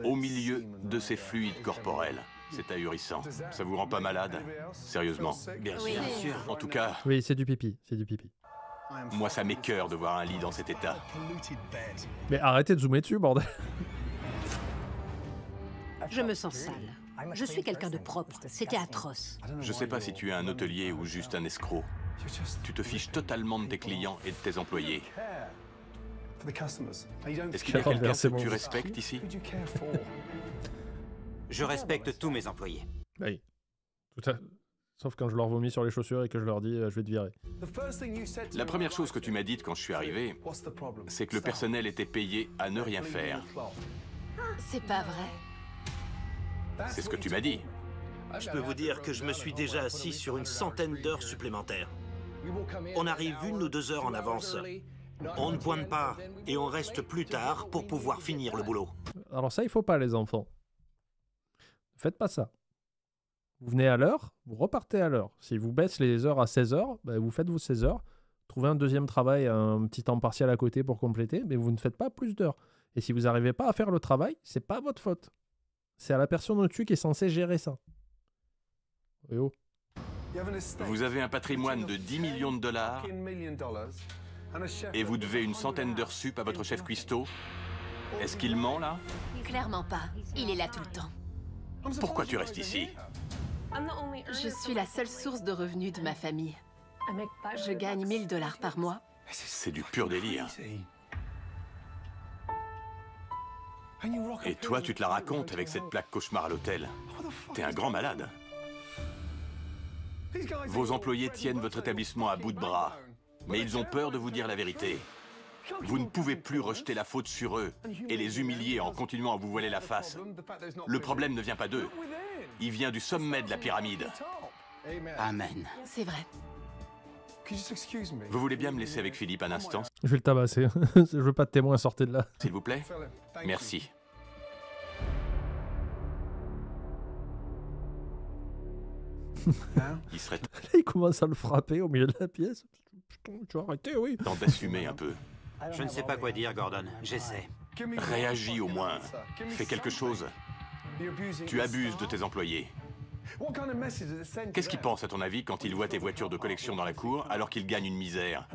Au milieu de ces fluides corporels. C'est ahurissant. Ça vous rend pas malade? Sérieusement. Bien Oui. sûr. En tout cas, Oui, c'est du pipi. C'est du pipi. moi ça m'écœure de voir un lit dans cet état. Mais arrêtez de zoomer dessus, bordel. Je me sens sale. Je suis quelqu'un de propre. C'était atroce. Je sais pas si tu es un hôtelier ou juste un escroc. Tu te fiches totalement de tes clients et de tes employés. Est-ce qu'il y a quelqu'un que tu respectes ici? Je respecte tous mes employés. Oui. Tout à... Sauf quand je leur vomis sur les chaussures et que je leur dis je vais te virer. La première chose que tu m'as dite quand je suis arrivé, c'est que le personnel était payé à ne rien faire. C'est pas vrai. C'est ce que tu m'as dit. Je peux vous dire que je me suis déjà assis sur une centaine d'heures supplémentaires. On arrive 1 ou 2 heures en avance. On ne pointe pas et on reste plus tard pour pouvoir finir le boulot. Alors ça, il faut pas, les enfants. Ne faites pas ça. Vous venez à l'heure, vous repartez à l'heure. Si vous baissez les heures à 16 heures, ben vous faites vos 16 heures. Trouvez un deuxième travail, un petit temps partiel à côté pour compléter, mais vous ne faites pas plus d'heures. Et si vous n'arrivez pas à faire le travail, c'est pas votre faute. C'est à la personne au-dessus qui est censée gérer ça. Et oh. Vous avez un patrimoine de 10 millions de dollars et vous devez une centaine d'heures sup à votre chef cuistot. Est-ce qu'il ment, là? Clairement pas. Il est là tout le temps. Pourquoi tu restes ici? Je suis la seule source de revenus de ma famille. Je gagne 1000 $ par mois. C'est du pur délire. Et toi, tu te la racontes avec cette plaque cauchemar à l'hôtel. T'es un grand malade. Vos employés tiennent votre établissement à bout de bras, mais ils ont peur de vous dire la vérité. Vous ne pouvez plus rejeter la faute sur eux et les humilier en continuant à vous voiler la face. Le problème ne vient pas d'eux. Il vient du sommet de la pyramide. Amen. C'est vrai. Vous voulez bien me laisser avec Philippe un instant, Je vais le tabasser. Je veux pas de témoin, sortez de là. s'il vous plaît? Merci. Il serait Il commence à le frapper au milieu de la pièce. Putain, tu vas arrêter, oui. temps d'assumer un peu. Je ne sais pas quoi dire, Gordon. J'essaie. Réagis au moins. Fais quelque chose. Tu abuses de tes employés. Qu'est-ce qu'ils pensent à ton avis quand ils voient tes voitures de collection dans la cour alors qu'ils gagnent une misère?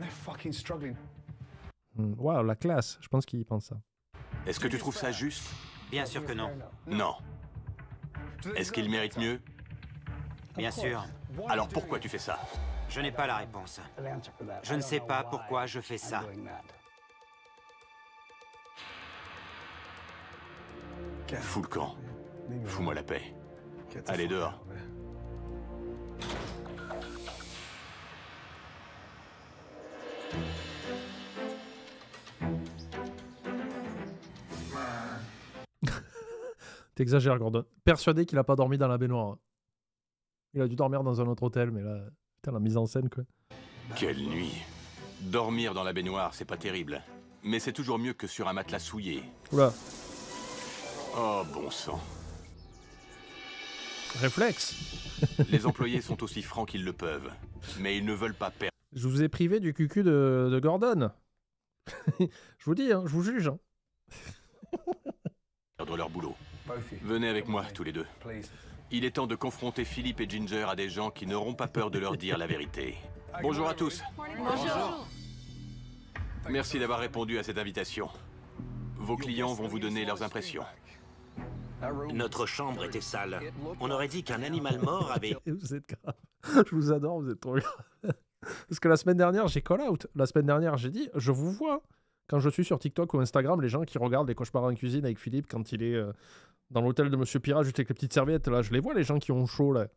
Waouh, la classe. Je pense qu'il pense ça. Est-ce que tu trouves ça juste? Bien sûr que non. Non. Est-ce qu'ils méritent mieux? Bien sûr. Alors pourquoi tu fais ça? Je n'ai pas la réponse. Je ne sais pas pourquoi je fais ça. Fous le camp. Fous-moi la paix. Allez dehors. T'exagères, Gordon. Persuadé qu'il a pas dormi dans la baignoire. Il a dû dormir dans un autre hôtel, mais là, putain, la mise en scène, quoi. Quelle nuit. Dormir dans la baignoire, c'est pas terrible. Mais c'est toujours mieux que sur un matelas souillé. Oula, Oh, bon sang. réflexe. Les employés sont aussi francs qu'ils le peuvent. Mais ils ne veulent pas Je vous ai privé du cucu de Gordon. Je vous dis, hein, je vous juge. Hein. perdre leur boulot. Venez avec moi, tous les deux. Il est temps de confronter Philippe et Ginger à des gens qui n'auront pas peur de leur dire la vérité. Bonjour à tous. Bonjour. Merci d'avoir répondu à cette invitation. Vos clients vont vous donner leurs impressions. Notre chambre était sale. On aurait dit qu'un animal mort avait... Vous êtes grave. Je vous adore, vous êtes trop grave. Parce que la semaine dernière, j'ai call out. La semaine dernière, j'ai dit, je vous vois. Quand je suis sur TikTok ou Instagram, les gens qui regardent les cauchemars en cuisine avec Philippe quand il est dans l'hôtel de Monsieur Pirate juste avec les petites serviettes, là, je les vois, les gens qui ont chaud, là.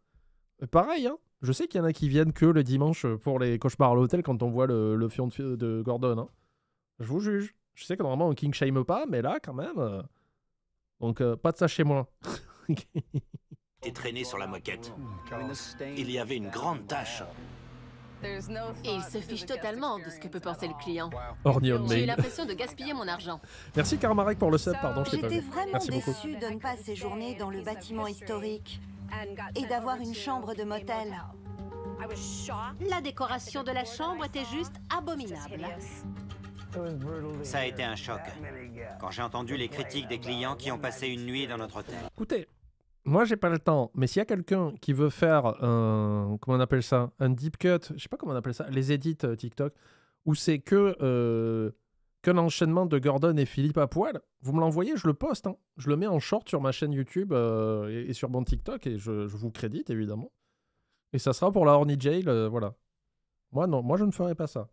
Et pareil, hein. Je sais qu'il y en a qui viennent que le dimanche pour les cauchemars à l'hôtel quand on voit le fion de Gordon. Hein. Je vous juge. Je sais que normalement, on king shame pas, mais là, quand même... Donc, pas de ça chez moi. était traîné sur la moquette. Il y avait une grande tache. Et il se fiche totalement de ce que peut penser le client. Orny on J'ai eu mail. l'impression de gaspiller mon argent. Merci Karmarek pour le sub, pardon, je t'ai pas J'étais vu. vraiment Merci beaucoup. déçue de ne pas séjourner dans le bâtiment historique et d'avoir une chambre de motel. La décoration de la chambre était juste abominable. Ça a été un choc. Quand j'ai entendu les critiques des clients qui ont passé une nuit dans notre hôtel. Écoutez, moi j'ai pas le temps, mais s'il y a quelqu'un qui veut faire un, comment on appelle ça, un deep cut, je sais pas comment on appelle ça, les edits TikTok, où c'est que qu'un enchaînement de Gordon et Philippe à poil, vous me l'envoyez, je le poste, hein. Je le mets en short sur ma chaîne YouTube et sur mon TikTok et je vous crédite évidemment. Et ça sera pour la Horny Jail, voilà. Moi non, moi je ne ferai pas ça.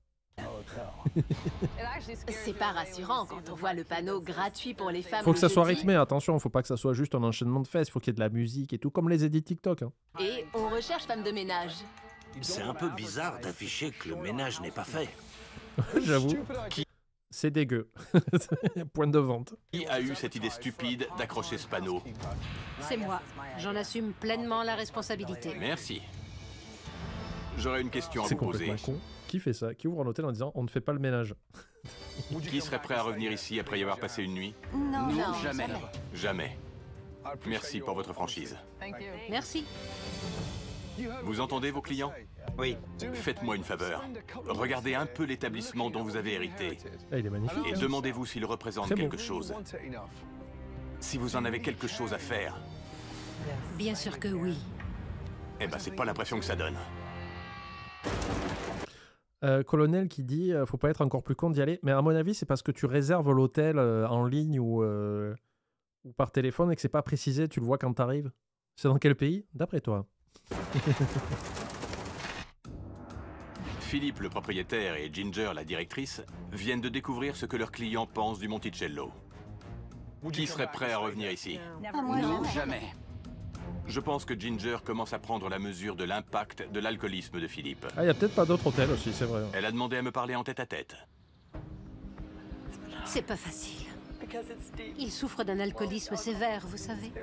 C'est pas rassurant quand on voit le panneau gratuit pour les femmes. Faut que ça le soit jeudi. rythmé, attention, faut pas que ça soit juste un enchaînement de fesses, faut qu'il y ait de la musique et tout, comme les edits TikTok. Hein. Et on recherche femme de ménage. C'est un peu bizarre d'afficher que le ménage n'est pas fait. J'avoue. C'est dégueu. Point de vente. Qui a eu cette idée stupide d'accrocher ce panneau? C'est moi. J'en assume pleinement la responsabilité. Merci. J'aurais une question à C'est vous poser. complètement con. Qui fait ça? Qui ouvre un hôtel en disant on ne fait pas le ménage? Qui serait prêt à revenir ici après y avoir passé une nuit? Non, Non, jamais. Jamais. Merci pour votre franchise. Merci. Vous entendez vos clients? Oui. Faites-moi une faveur. Regardez un peu l'établissement dont vous avez hérité Ah, il est magnifique. et hein. demandez-vous s'il représente Très bon. quelque chose. Si vous en avez quelque chose à faire, Bien sûr que oui. eh ben c'est pas l'impression que ça donne. Colonel qui dit faut pas être encore plus con d'y aller. Mais à mon avis, c'est parce que tu réserves l'hôtel en ligne ou par téléphone et que c'est pas précisé, tu le vois quand t'arrives. C'est dans quel pays? D'après toi. Philippe, le propriétaire, et Ginger, la directrice, viennent de découvrir ce que leurs clients pensent du Monticello. Qui serait prêt à revenir ici? Ah, moi, Non, jamais. jamais. Je pense que Ginger commence à prendre la mesure de l'impact de l'alcoolisme de Philippe. Ah, il y a peut-être pas d'autres hôtels aussi, c'est vrai. Elle a demandé à me parler en tête-à-tête. C'est pas facile. Il souffre d'un alcoolisme sévère, vous savez.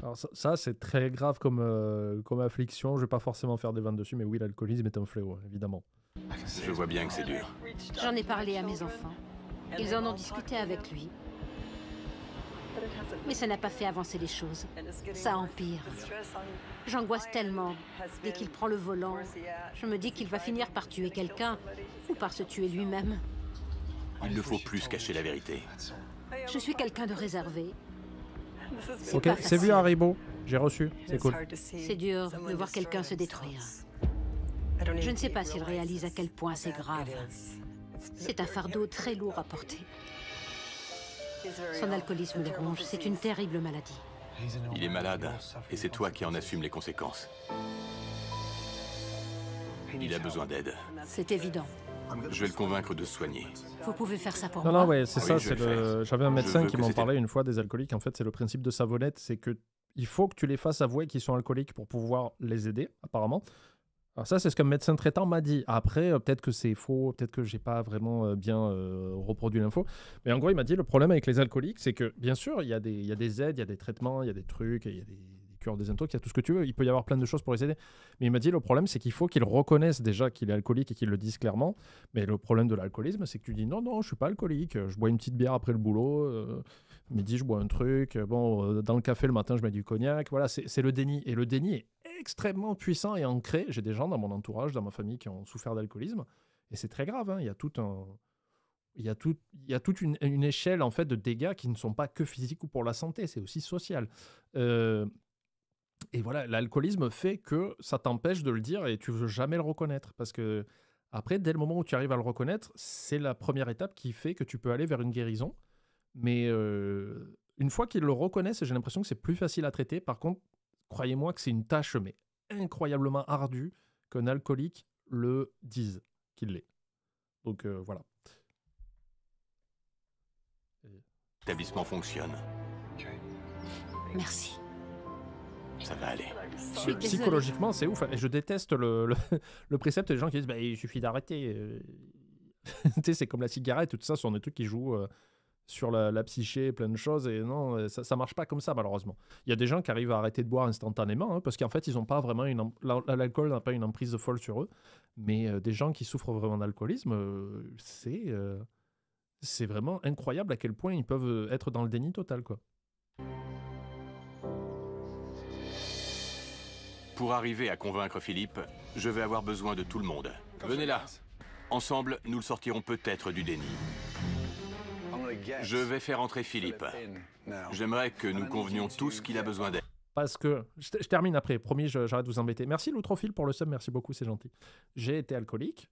Alors ça c'est très grave comme affliction. Je vais pas forcément faire des vannes dessus, mais oui, l'alcoolisme est un fléau, évidemment. Je vois bien que c'est dur. J'en ai parlé à mes enfants. Ils en ont discuté avec lui. Mais ça n'a pas fait avancer les choses. Ça empire. J'angoisse tellement. Dès qu'il prend le volant, je me dis qu'il va finir par tuer quelqu'un ou par se tuer lui-même. Il ne faut plus cacher la vérité. Je suis quelqu'un de réservé. Ok, c'est vu Haribo. J'ai reçu. C'est cool. C'est dur de voir quelqu'un se détruire. Je ne sais pas s'il réalise à quel point c'est grave. C'est un fardeau très lourd à porter. Son alcoolisme le ronge. C'est une terrible maladie. Il est malade, et c'est toi qui en assumes les conséquences. Il a besoin d'aide. C'est évident. Je vais le convaincre de se soigner. Vous pouvez faire ça pour Non, moi. non, ouais, c'est Oui, ça. je vais le faire. J'avais un médecin veux qui que m'en c'était- parlait une fois des alcooliques. En fait, c'est le principe de Savonnette. C'est que il faut que tu les fasses avouer qu'ils sont alcooliques pour pouvoir les aider, apparemment. Alors ça, c'est ce qu'un médecin traitant m'a dit. Après, peut-être que c'est faux, peut-être que j'ai pas vraiment bien reproduit l'info. Mais en gros, il m'a dit, le problème avec les alcooliques, c'est que, bien sûr, il y a des aides, il y a des traitements, il y a des trucs, il y a des cures, des intox, il y a tout ce que tu veux. Il peut y avoir plein de choses pour les aider. Mais il m'a dit, le problème, c'est qu'il faut qu'ils reconnaissent déjà qu'il est alcoolique et qu'ils le disent clairement. Mais le problème de l'alcoolisme, c'est que tu dis, non, non, je suis pas alcoolique. Je bois une petite bière après le boulot. Midi, je bois un truc. Bon, dans le café, le matin, je mets du cognac. Voilà, c'est le déni. Et le déni est extrêmement puissant et ancré. J'ai des gens dans mon entourage, dans ma famille, qui ont souffert d'alcoolisme. Et c'est très grave. Hein. Il y a toute une échelle en fait, de dégâts qui ne sont pas que physiques ou pour la santé. C'est aussi social. Et voilà, l'alcoolisme fait que ça t'empêche de le dire et tu veux jamais le reconnaître. Parce que après, dès le moment où tu arrives à le reconnaître, c'est la première étape qui fait que tu peux aller vers une guérison. Mais une fois qu'ils le reconnaissent, j'ai l'impression que c'est plus facile à traiter. Par contre, croyez-moi que c'est une tâche mais incroyablement ardue qu'un alcoolique le dise qu'il l'est. Donc voilà. L'établissement fonctionne. Merci. Ça va aller. Je suis désolée. Psychologiquement, c'est ouf. Et je déteste le précepte des gens qui disent bah, il suffit d'arrêter. Tu sais, c'est comme la cigarette, tout ça, ce sont des trucs qui jouent sur la psyché, plein de choses. Et non, ça marche pas comme ça, malheureusement. Il y a des gens qui arrivent à arrêter de boire instantanément, hein, parce qu'en fait, ils n'ont pas vraiment l'alcool n'a pas une emprise folle sur eux. Mais des gens qui souffrent vraiment d'alcoolisme, c'est vraiment incroyable à quel point ils peuvent être dans le déni total, quoi. Pour arriver à convaincre Philippe, je vais avoir besoin de tout le monde. Venez là. Ensemble, nous le sortirons peut-être du déni. Je vais faire entrer Philippe. J'aimerais que nous convenions tous qu'il a besoin d'aide. Parce que, je termine après, promis, j'arrête de vous embêter. Merci Loutrophile pour le sub, merci beaucoup, c'est gentil. J'ai été alcoolique,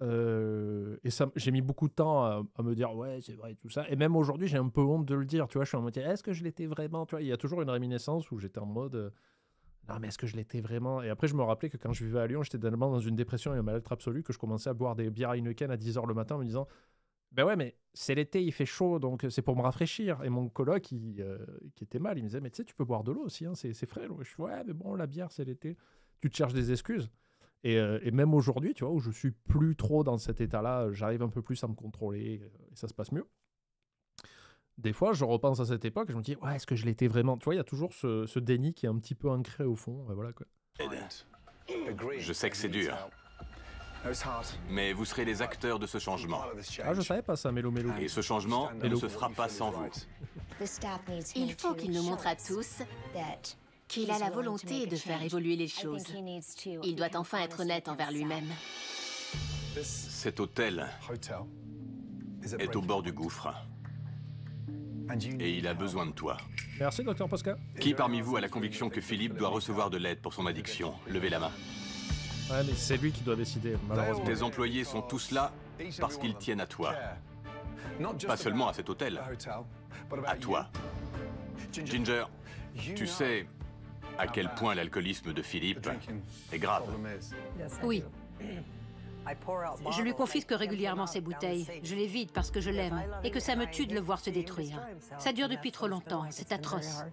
et j'ai mis beaucoup de temps à me dire, ouais, c'est vrai, tout ça. Et même aujourd'hui, j'ai un peu honte de le dire, tu vois, je suis en mode, est-ce que je l'étais vraiment? Tu vois, il y a toujours une réminiscence où j'étais en mode, non, mais est-ce que je l'étais vraiment? Et après, je me rappelais que quand je vivais à Lyon, j'étais tellement dans une dépression et un mal-être absolu que je commençais à boire des bières Heineken à 10h le matin en me disant, ben ouais, mais c'est l'été, il fait chaud, donc c'est pour me rafraîchir. Et mon coloc, qui était mal, il me disait, mais tu sais, tu peux boire de l'eau aussi, hein, c'est frais. Je suis, ouais, mais bon, la bière, c'est l'été. Tu te cherches des excuses. Et même aujourd'hui, tu vois, où je suis plus trop dans cet état-là, j'arrive un peu plus à me contrôler et ça se passe mieux. Des fois, je repense à cette époque et je me dis, ouais, est-ce que je l'étais vraiment? Tu vois, il y a toujours ce déni qui est un petit peu ancré au fond. Voilà, quoi. Je sais que c'est dur, mais vous serez les acteurs de ce changement. Ah, je savais pas ça, Mélo. Et ce changement ne se fera pas sans vous. Il faut qu'il nous montre à tous qu'il a la volonté de faire évoluer les choses. Il doit enfin être honnête envers lui-même. Cet hôtel est au bord du gouffre. Et il a besoin de toi. Merci, Dr Posca. Qui parmi vous a la conviction que Philippe doit recevoir de l'aide pour son addiction? Levez la main. Ouais, mais c'est lui qui doit décider, malheureusement. Tes employés sont tous là parce qu'ils tiennent à toi. Pas seulement à cet hôtel, à toi. Ginger, tu sais à quel point l'alcoolisme de Philippe est grave. Oui. Je lui confisque régulièrement ses bouteilles. Je les vide parce que je l'aime et que ça me tue de le voir se détruire. Ça dure depuis trop longtemps, c'est atroce.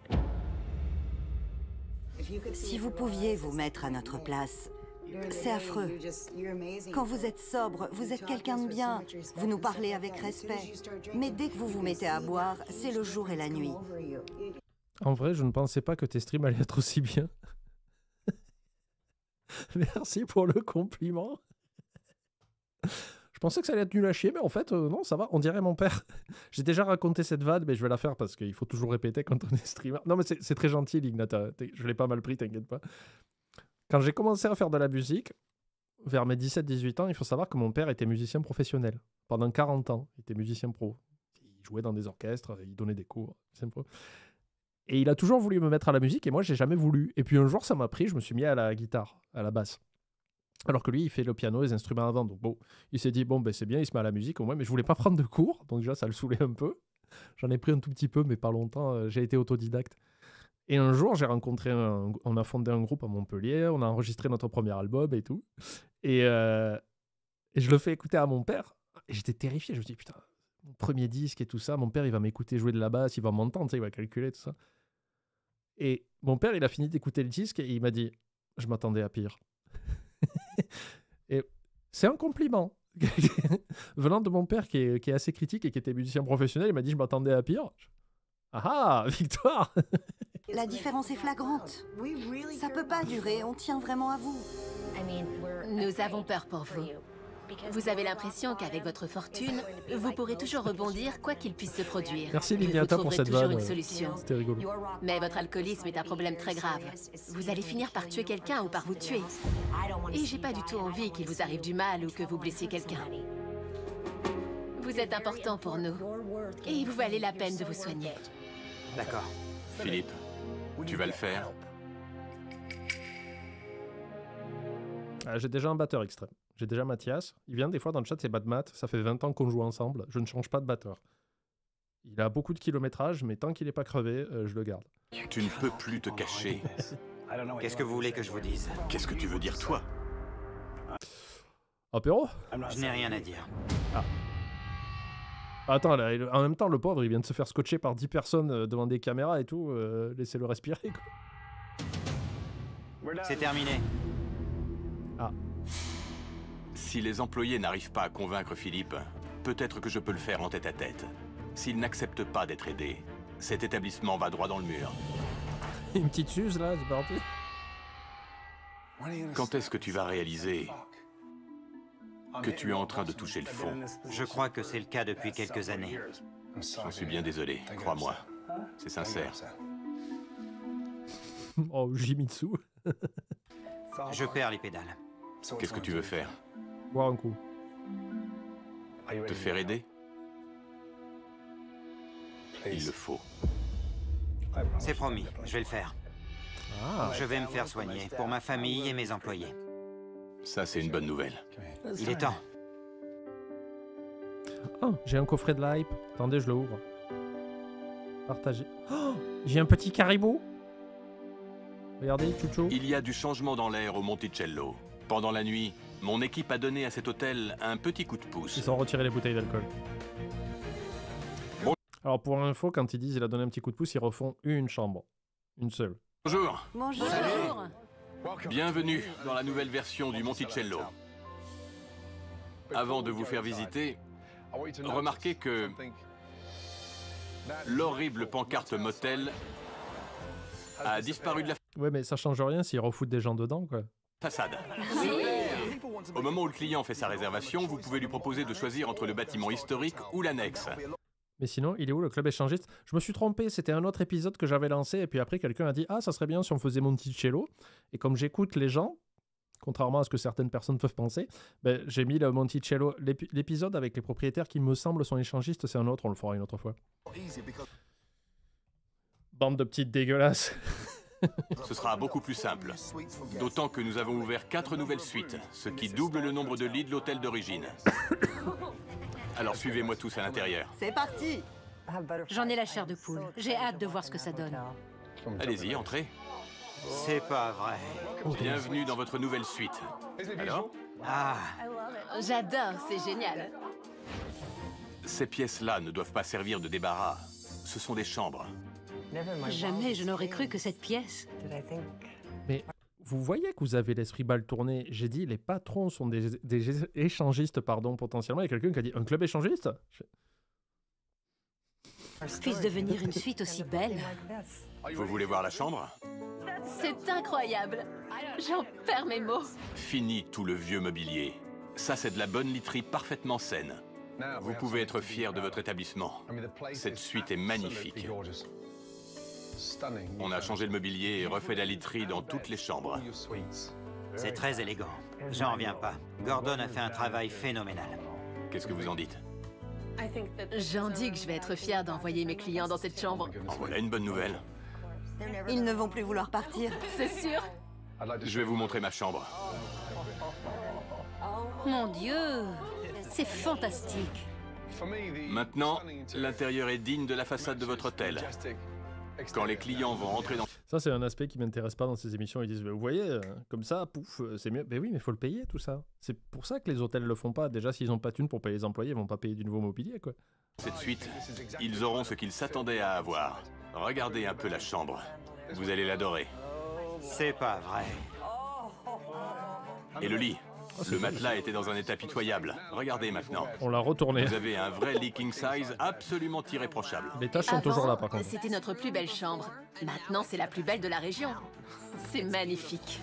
Si vous pouviez vous mettre à notre place, c'est affreux. Quand vous êtes sobre, vous êtes quelqu'un de bien, vous nous parlez avec respect. Mais dès que vous vous mettez à boire, c'est le jour et la nuit. En vrai, je ne pensais pas que tes streams allaient être aussi bien. Merci pour le compliment. Je pensais que ça allait être nul à chier, mais en fait, non, ça va. On dirait mon père. J'ai déjà raconté cette vanne, mais je vais la faire parce qu'il faut toujours répéter quand on est streamer. Non, mais c'est très gentil, Lignata. Je l'ai pas mal pris, t'inquiète pas. Quand j'ai commencé à faire de la musique, vers mes 17-18 ans, il faut savoir que mon père était musicien professionnel. Pendant 40 ans, il était musicien pro. Il jouait dans des orchestres, il donnait des cours. Et il a toujours voulu me mettre à la musique, et moi, j'ai jamais voulu. Et puis un jour, ça m'a pris, je me suis mis à la guitare, à la basse. Alors que lui, il fait le piano, les instruments avant. Donc bon, il s'est dit, bon, ben c'est bien, il se met à la musique au moins, mais je voulais pas prendre de cours. Donc déjà, ça le saoulait un peu. J'en ai pris un tout petit peu, mais pas longtemps. J'ai été autodidacte. Et un jour, j'ai rencontré on a fondé un groupe à Montpellier, on a enregistré notre premier album et tout. Et je le fais écouter à mon père. Et j'étais terrifié. Je me suis dit, putain, mon premier disque et tout ça, mon père, il va m'écouter jouer de la basse, il va m'entendre, il va calculer tout ça. Et mon père, il a fini d'écouter le disque et il m'a dit, je m'attendais à pire. Et c'est un compliment. Venant de mon père qui est assez critique et qui était musicien professionnel, il m'a dit, je m'attendais à pire. Ah, victoire. La différence est flagrante. Ça peut pas durer, on tient vraiment à vous. Nous avons peur pour vous. Vous avez l'impression qu'avec votre fortune, vous pourrez toujours rebondir quoi qu'il puisse se produire. Merci Que vous Lignata pour trouverez cette toujours vanne. une solution. C'était rigolo. Mais votre alcoolisme est un problème très grave. Vous allez finir par tuer quelqu'un ou par vous tuer. Et j'ai pas du tout envie qu'il vous arrive du mal ou que vous blessiez quelqu'un. Vous êtes important pour nous. Et vous valez la peine de vous soigner. D'accord. Philippe, tu vas le faire? J'ai déjà un batteur extrême. J'ai déjà Mathias. Il vient des fois dans le chat, c'est Badmat. Ça fait 20 ans qu'on joue ensemble. Je ne change pas de batteur. Il a beaucoup de kilométrage, mais tant qu'il n'est pas crevé, je le garde. Tu ne peux plus te cacher. Qu'est-ce que vous voulez que je vous dise? Qu'est-ce que tu veux dire, toi? Apéro? Je n'ai rien à dire. Attends, là, en même temps, le pauvre, il vient de se faire scotcher par 10 personnes devant des caméras et tout. Laissez-le respirer, quoi. C'est terminé. Ah. Si les employés n'arrivent pas à convaincre Philippe, peut-être que je peux le faire en tête-à-tête. S'il n'accepte pas d'être aidé, cet établissement va droit dans le mur. Une petite suze, là, c'est parti. Quand est-ce que tu vas réaliser que tu es en train de toucher le fond? Je crois que c'est le cas depuis quelques années. J'en suis bien désolé, crois-moi. C'est sincère. Oh, Jimitsu. Je perds les pédales. Qu'est-ce que tu veux faire? Boire un coup. Te faire aider? Il le faut. C'est promis, je vais le faire. Ah. Je vais me faire soigner pour ma famille et mes employés. Ça, c'est une bonne nouvelle. Il est temps. Oh, j'ai un coffret de la hype. Attendez, je le ouvre. Partagez. Oh, j'ai un petit caribou. Regardez, chouchou. Il y a du changement dans l'air au Monticello. Pendant la nuit, mon équipe a donné à cet hôtel un petit coup de pouce. Ils ont retiré les bouteilles d'alcool. Bon. Alors pour info, quand ils disent il a donné un petit coup de pouce, ils refont une chambre. Une seule. Bonjour. Bonjour. Bienvenue dans la nouvelle version du Monticello. Avant de vous faire visiter, remarquez que l'horrible pancarte motel a disparu de la Ouais, mais ça change rien s'ils refoutent des gens dedans, quoi. façade. Au moment où le client fait sa réservation, vous pouvez lui proposer de choisir entre le bâtiment historique ou l'annexe. Mais sinon, il est où le club échangiste? Je me suis trompé, c'était un autre épisode que j'avais lancé, et puis après, quelqu'un a dit « Ah, ça serait bien si on faisait Monticello ». Et comme j'écoute les gens, contrairement à ce que certaines personnes peuvent penser, ben, j'ai mis le Monticello. L'épisode avec les propriétaires qui me semblent sont échangistes, c'est un autre, on le fera une autre fois. Bande de petites dégueulasses. Ce sera beaucoup plus simple. D'autant que nous avons ouvert 4 nouvelles suites, ce qui double le nombre de lits de l'hôtel d'origine. Alors suivez-moi tous à l'intérieur. C'est parti. J'en ai la chair de poule. J'ai hâte de voir ce que ça donne. Allez-y, entrez. C'est pas vrai. Bienvenue dans votre nouvelle suite. Alors? Ah, J'adore, c'est génial. Ces pièces-là ne doivent pas servir de débarras. Ce sont des chambres. Jamais je n'aurais cru que cette pièce... Mais vous voyez que vous avez l'esprit mal tourné. J'ai dit les patrons sont des échangistes, pardon, potentiellement. Il y a quelqu'un qui a dit un club échangiste. Puisse devenir une suite aussi belle. Vous voulez voir la chambre? C'est incroyable. J'en perds mes mots. Fini tout le vieux mobilier. Ça, c'est de la bonne literie parfaitement saine. Vous pouvez être fier de votre établissement. Cette suite est magnifique. On a changé le mobilier et refait la literie dans toutes les chambres. C'est très élégant. J'en reviens pas. Gordon a fait un travail phénoménal. Qu'est-ce que vous en dites? J'en dis que je vais être fière d'envoyer mes clients dans cette chambre. En voilà une bonne nouvelle. Ils ne vont plus vouloir partir. C'est sûr. Je vais vous montrer ma chambre. Mon Dieu, c'est fantastique. Maintenant, l'intérieur est digne de la façade de votre hôtel. Quand les clients vont rentrer dans... Ça, c'est un aspect qui m'intéresse pas dans ces émissions. Ils disent, vous voyez, comme ça, pouf, c'est mieux. Mais oui, mais il faut le payer, tout ça. C'est pour ça que les hôtels le font pas. Déjà, s'ils n'ont pas de thunes pour payer les employés, ils vont pas payer du nouveau mobilier, quoi. cette suite, ils auront ce qu'ils s'attendaient à avoir. Regardez un peu la chambre. Vous allez l'adorer. C'est pas vrai. Et le lit. Le matelas était dans un état pitoyable. Regardez maintenant. On l'a retourné. Vous avez un vrai leaking size absolument irréprochable. Les tâches sont toujours là, par contre. C'était notre plus belle chambre. Maintenant, c'est la plus belle de la région. C'est magnifique.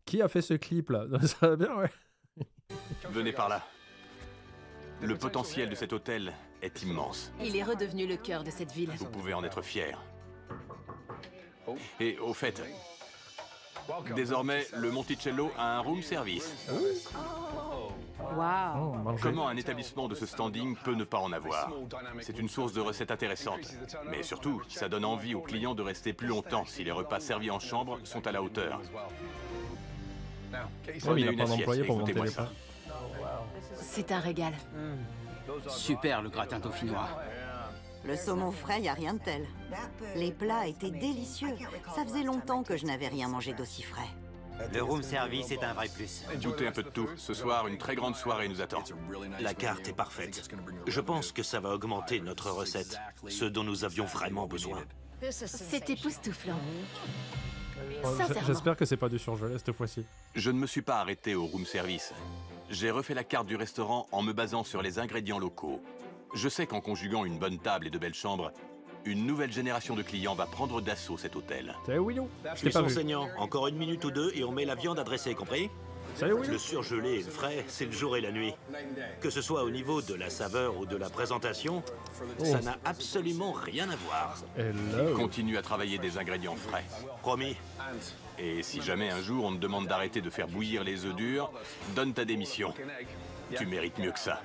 Qui a fait ce clip là? Ça va bien, ouais. Venez par là. Le potentiel de cet hôtel est immense. Il est redevenu le cœur de cette ville. Vous pouvez en être fier. Et au fait, désormais, le Monticello a un room service. Waouh. Comment un établissement de ce standing peut ne pas en avoir? C'est une source de recettes intéressante. Mais surtout, ça donne envie aux clients de rester plus longtemps si les repas servis en chambre sont à la hauteur. Il n'a pas d'employé pour monter écoutez-moi les ça. pas. C'est un régal. Super, le gratin dauphinois. Le saumon frais, y a rien de tel. Les plats étaient délicieux. Ça faisait longtemps que je n'avais rien mangé d'aussi frais. Le room service est un vrai plus. Goûtez un peu de tout. Ce soir, une très grande soirée nous attend. La carte est parfaite. Je pense que ça va augmenter notre recette, ce dont nous avions vraiment besoin. C'est époustouflant. Oh, Sincèrement. J'espère que c'est pas du surgelé cette fois-ci. Je ne me suis pas arrêté au room service. J'ai refait la carte du restaurant en me basant sur les ingrédients locaux. Je sais qu'en conjuguant une bonne table et de belles chambres, une nouvelle génération de clients va prendre d'assaut cet hôtel. Salut Willow. Je t'ai pas Cuisson vu. saignant, encore une minute ou deux et on met la viande à dresser, compris? Salut Willow. Le surgelé et le frais, c'est le jour et la nuit. Que ce soit au niveau de la saveur ou de la présentation, ça n'a absolument rien à voir. Hello. Continue à travailler des ingrédients frais. Promis. Et si jamais un jour on te demande d'arrêter de faire bouillir les œufs durs, donne ta démission. Tu mérites mieux que ça.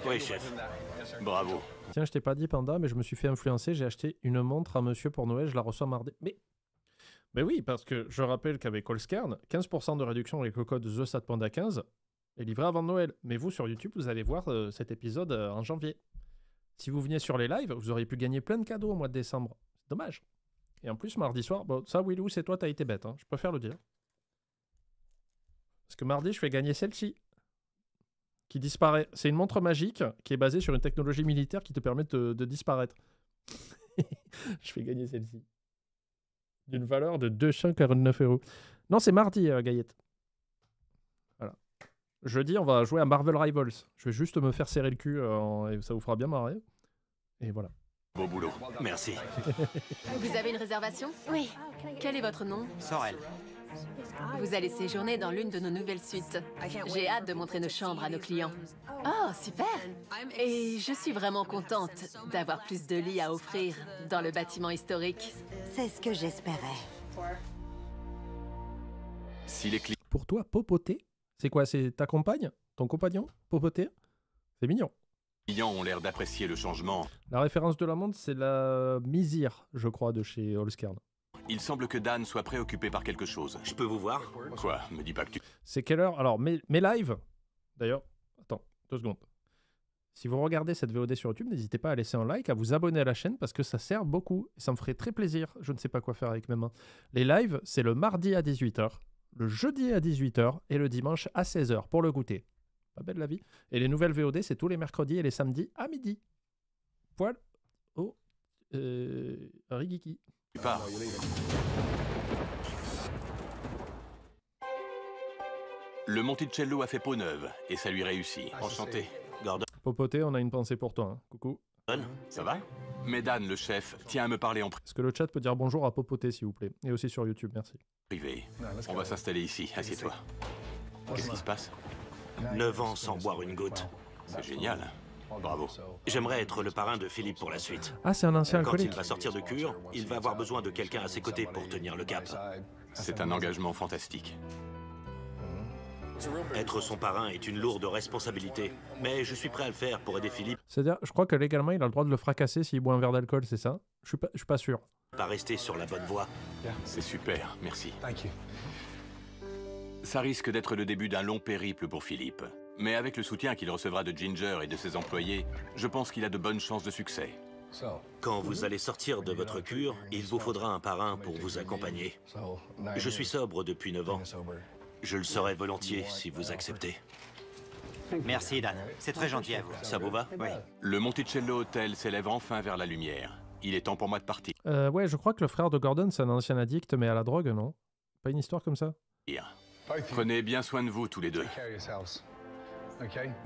Oui, chef. Bravo. Tiens, je t'ai pas dit Panda, mais je me suis fait influencer. J'ai acheté une montre à monsieur pour Noël. Je la reçois mardi. Mais oui, parce que je rappelle qu'avec Allskern, 15% de réduction avec le code TheSatPanda15 est livré avant Noël. Mais vous, sur YouTube, vous allez voir cet épisode en janvier. Si vous veniez sur les lives, vous auriez pu gagner plein de cadeaux au mois de décembre. C'est dommage. Et en plus, mardi soir, bon, ça, Willou, c'est toi, t'as été bête. Hein, je préfère le dire. Parce que mardi, je fais gagner celle-ci. Qui disparaît. C'est une montre magique qui est basée sur une technologie militaire qui te permet de disparaître. Je fais gagner celle-ci. D'une valeur de 249 €. Non, c'est mardi, Gaillette. Voilà. Jeudi, on va jouer à Marvel Rivals. Je vais juste me faire serrer le cul et ça vous fera bien marrer. Et voilà. Beau boulot. Merci. Vous avez une réservation? Oui. Quel est votre nom? Sorel. Vous allez séjourner dans l'une de nos nouvelles suites. J'ai hâte de montrer nos chambres à nos clients. Oh, super! Et je suis vraiment contente d'avoir plus de lits à offrir dans le bâtiment historique. C'est ce que j'espérais. Si les Pour toi, popoter, c'est quoi? C'est ta compagne? Ton compagnon? Popoter? C'est mignon. clients ont l'air d'apprécier le changement, La référence de la montre, c'est la Misir, je crois, de chez Allskern. il semble que Dan soit préoccupé par quelque chose. Je peux vous voir? Quoi? Me dis pas que tu... C'est quelle heure? Alors, mes lives, d'ailleurs, attends, 2 secondes. Si vous regardez cette VOD sur YouTube, n'hésitez pas à laisser un like, à vous abonner à la chaîne, parce que ça sert beaucoup, et ça me ferait très plaisir. Je ne sais pas quoi faire avec mes mains. Les lives, c'est le mardi à 18h, le jeudi à 18h, et le dimanche à 16h, pour le goûter. Pas belle la vie. Et les nouvelles VOD, c'est tous les mercredis et les samedis à midi. Poil au Rigiki. Tu pars. Le Monticello a fait peau neuve, et ça lui réussit. Enchanté. Gordon? Popoter, on a une pensée pour toi. Hein. Coucou. Ça va? Mais Dan, le chef, tient à me parler en Est-ce que le chat peut dire bonjour à Popoter, s'il vous plaît? Et aussi sur YouTube, merci. privé. On va s'installer ici, assieds-toi. Qu'est-ce qui se passe? 9 ans sans boire une goutte. C'est génial. Bravo. J'aimerais être le parrain de Philippe pour la suite. Ah, c'est un ancien Quand alcoolique. il va sortir de cure, il va avoir besoin de quelqu'un à ses côtés pour tenir le cap. C'est un engagement fantastique. Être son parrain est une lourde responsabilité, mais je suis prêt à le faire pour aider Philippe C'est-à-dire, je crois que légalement, il a le droit de le fracasser s'il boit un verre d'alcool, c'est ça? Je suis pas sûr. à rester sur la bonne voie. C'est super, merci. Ça risque d'être le début d'un long périple pour Philippe. Mais avec le soutien qu'il recevra de Ginger et de ses employés, je pense qu'il a de bonnes chances de succès. Quand vous allez sortir de votre cure, il vous faudra un parrain pour vous accompagner. Je suis sobre depuis 9 ans. Je le serai volontiers si vous acceptez. Merci, Dan. C'est très gentil à vous. Ça vous va? Oui. Le Monticello Hotel s'élève enfin vers la lumière. Il est temps pour moi de partir. Ouais, je crois que le frère de Gordon, c'est un ancien addict, mais à la drogue, non? Pas une histoire comme ça? Prenez bien soin de vous tous les deux.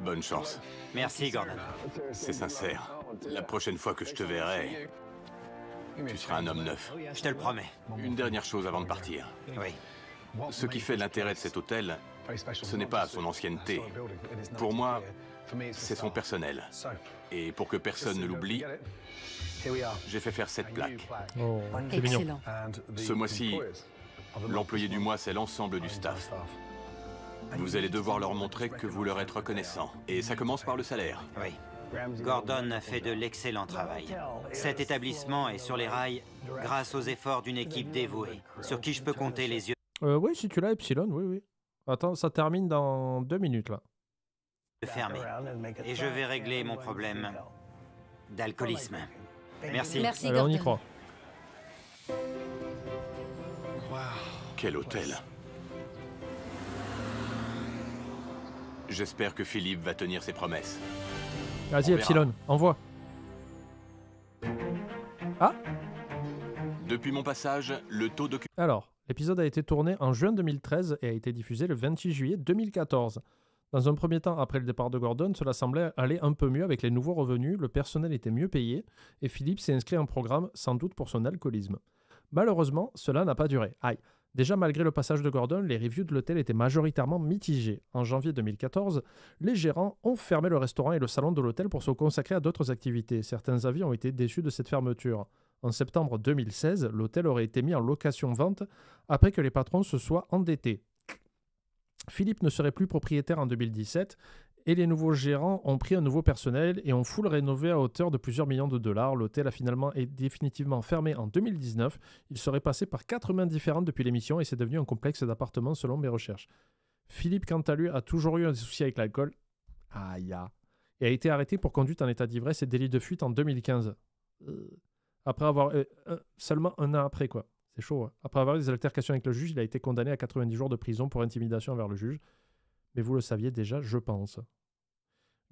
Bonne chance. Merci, Gordon. C'est sincère. La prochaine fois que je te verrai, tu seras un homme neuf. Je te le promets. Une dernière chose avant de partir. Oui. Ce qui fait l'intérêt de cet hôtel, ce n'est pas son ancienneté. Pour moi, c'est son personnel. Et pour que personne ne l'oublie, j'ai fait faire cette plaque. Oh, c'est mignon. Excellent. Ce mois-ci, l'employé du mois, c'est l'ensemble du staff. Vous allez devoir leur montrer que vous leur êtes reconnaissant. Et ça commence par le salaire. Oui. Gordon a fait de l'excellent travail. Cet établissement est sur les rails grâce aux efforts d'une équipe dévouée, sur qui je peux compter les yeux Oui, si tu l'as, Epsilon, oui, oui. Attends, ça termine dans 2 minutes, là. fermés. Et je vais régler mon problème d'alcoolisme. Merci. Merci, Alors, on y Gordon. croit. Quel hôtel! J'espère que Philippe va tenir ses promesses. Vas-y, On verra. Epsilon, envoie. Ah, Depuis mon passage, le taux d'occupation... alors, l'épisode a été tourné en juin 2013 et a été diffusé le 26 juillet 2014. Dans un premier temps, après le départ de Gordon, cela semblait aller un peu mieux avec les nouveaux revenus, le personnel était mieux payé, et Philippe s'est inscrit en programme, sans doute pour son alcoolisme. Malheureusement, cela n'a pas duré. Aïe. Déjà, malgré le passage de Gordon, les reviews de l'hôtel étaient majoritairement mitigées. En janvier 2014, les gérants ont fermé le restaurant et le salon de l'hôtel pour se consacrer à d'autres activités. Certains avis ont été déçus de cette fermeture. En septembre 2016, l'hôtel aurait été mis en location-vente après que les patrons se soient endettés. Philippe ne serait plus propriétaire en 2017 et les nouveaux gérants ont pris un nouveau personnel et ont full rénové à hauteur de plusieurs millions de dollars. L'hôtel a finalement été définitivement fermé en 2019. Il serait passé par 4 mains différentes depuis l'émission et c'est devenu un complexe d'appartements selon mes recherches. Philippe, quant à lui, a toujours eu un souci avec l'alcool. Aïe. Et a été arrêté pour conduite en état d'ivresse et délit de fuite en 2015. Après avoir... seulement un an après, quoi. C'est chaud. Hein. Après avoir eu des altercations avec le juge, il a été condamné à 90 jours de prison pour intimidation envers le juge. Mais vous le saviez déjà, je pense.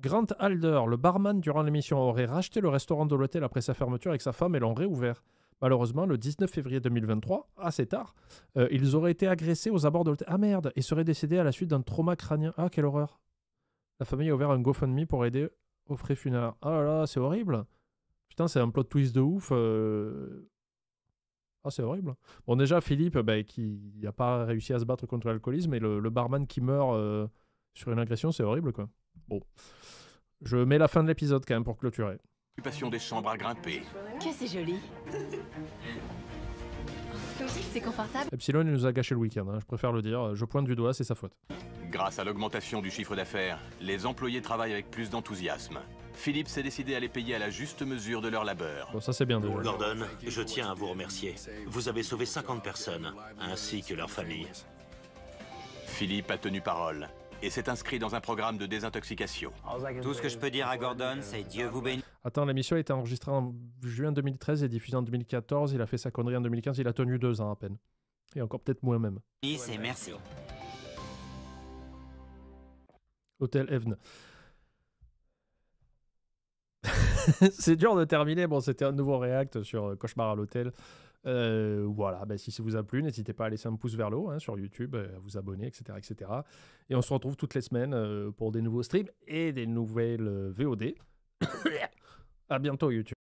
Grant Alder, le barman durant l'émission, aurait racheté le restaurant de l'hôtel après sa fermeture avec sa femme et l'ont réouvert. Malheureusement, le 19 février 2023, assez tard, ils auraient été agressés aux abords de l'hôtel. Ah merde, et seraient décédés à la suite d'un trauma crânien. Ah, quelle horreur. La famille a ouvert un GoFundMe pour aider aux frais funéraires. Oh là là, c'est horrible. Putain, c'est un plot twist de ouf. Ah, c'est horrible. Bon, déjà, Philippe, qui n'a pas réussi à se battre contre l'alcoolisme, et le barman qui meurt sur une agression, c'est horrible, quoi. Bon. Je mets la fin de l'épisode, quand même, pour clôturer. des chambres à grimper. Que c'est joli. C'est confortable. Epsilon, il nous a gâché le week-end, hein, je préfère le dire. Je pointe du doigt, c'est sa faute. Grâce à l'augmentation du chiffre d'affaires, les employés travaillent avec plus d'enthousiasme. Philippe s'est décidé à les payer à la juste mesure de leur labeur. Bon, ça, c'est bien déjà. Gordon, je tiens à vous remercier. Vous avez sauvé 50 personnes, ainsi que leurs familles. Philippe a tenu parole et s'est inscrit dans un programme de désintoxication. Tout ce que je peux dire à Gordon, c'est Dieu vous bénisse. Attends, l'émission a été enregistrée en juin 2013 et diffusée en 2014. Il a fait sa connerie en 2015. Il a tenu 2 ans à peine. Et encore peut-être moins même. Et merci. Hôtel Even. C'est dur de terminer. Bon, c'était un nouveau react sur Cauchemar à l'hôtel. Voilà, si ça vous a plu, n'hésitez pas à laisser un pouce vers le haut hein, sur YouTube, à vous abonner, etc., etc. Et on se retrouve toutes les semaines pour des nouveaux streams et des nouvelles VOD. À bientôt YouTube.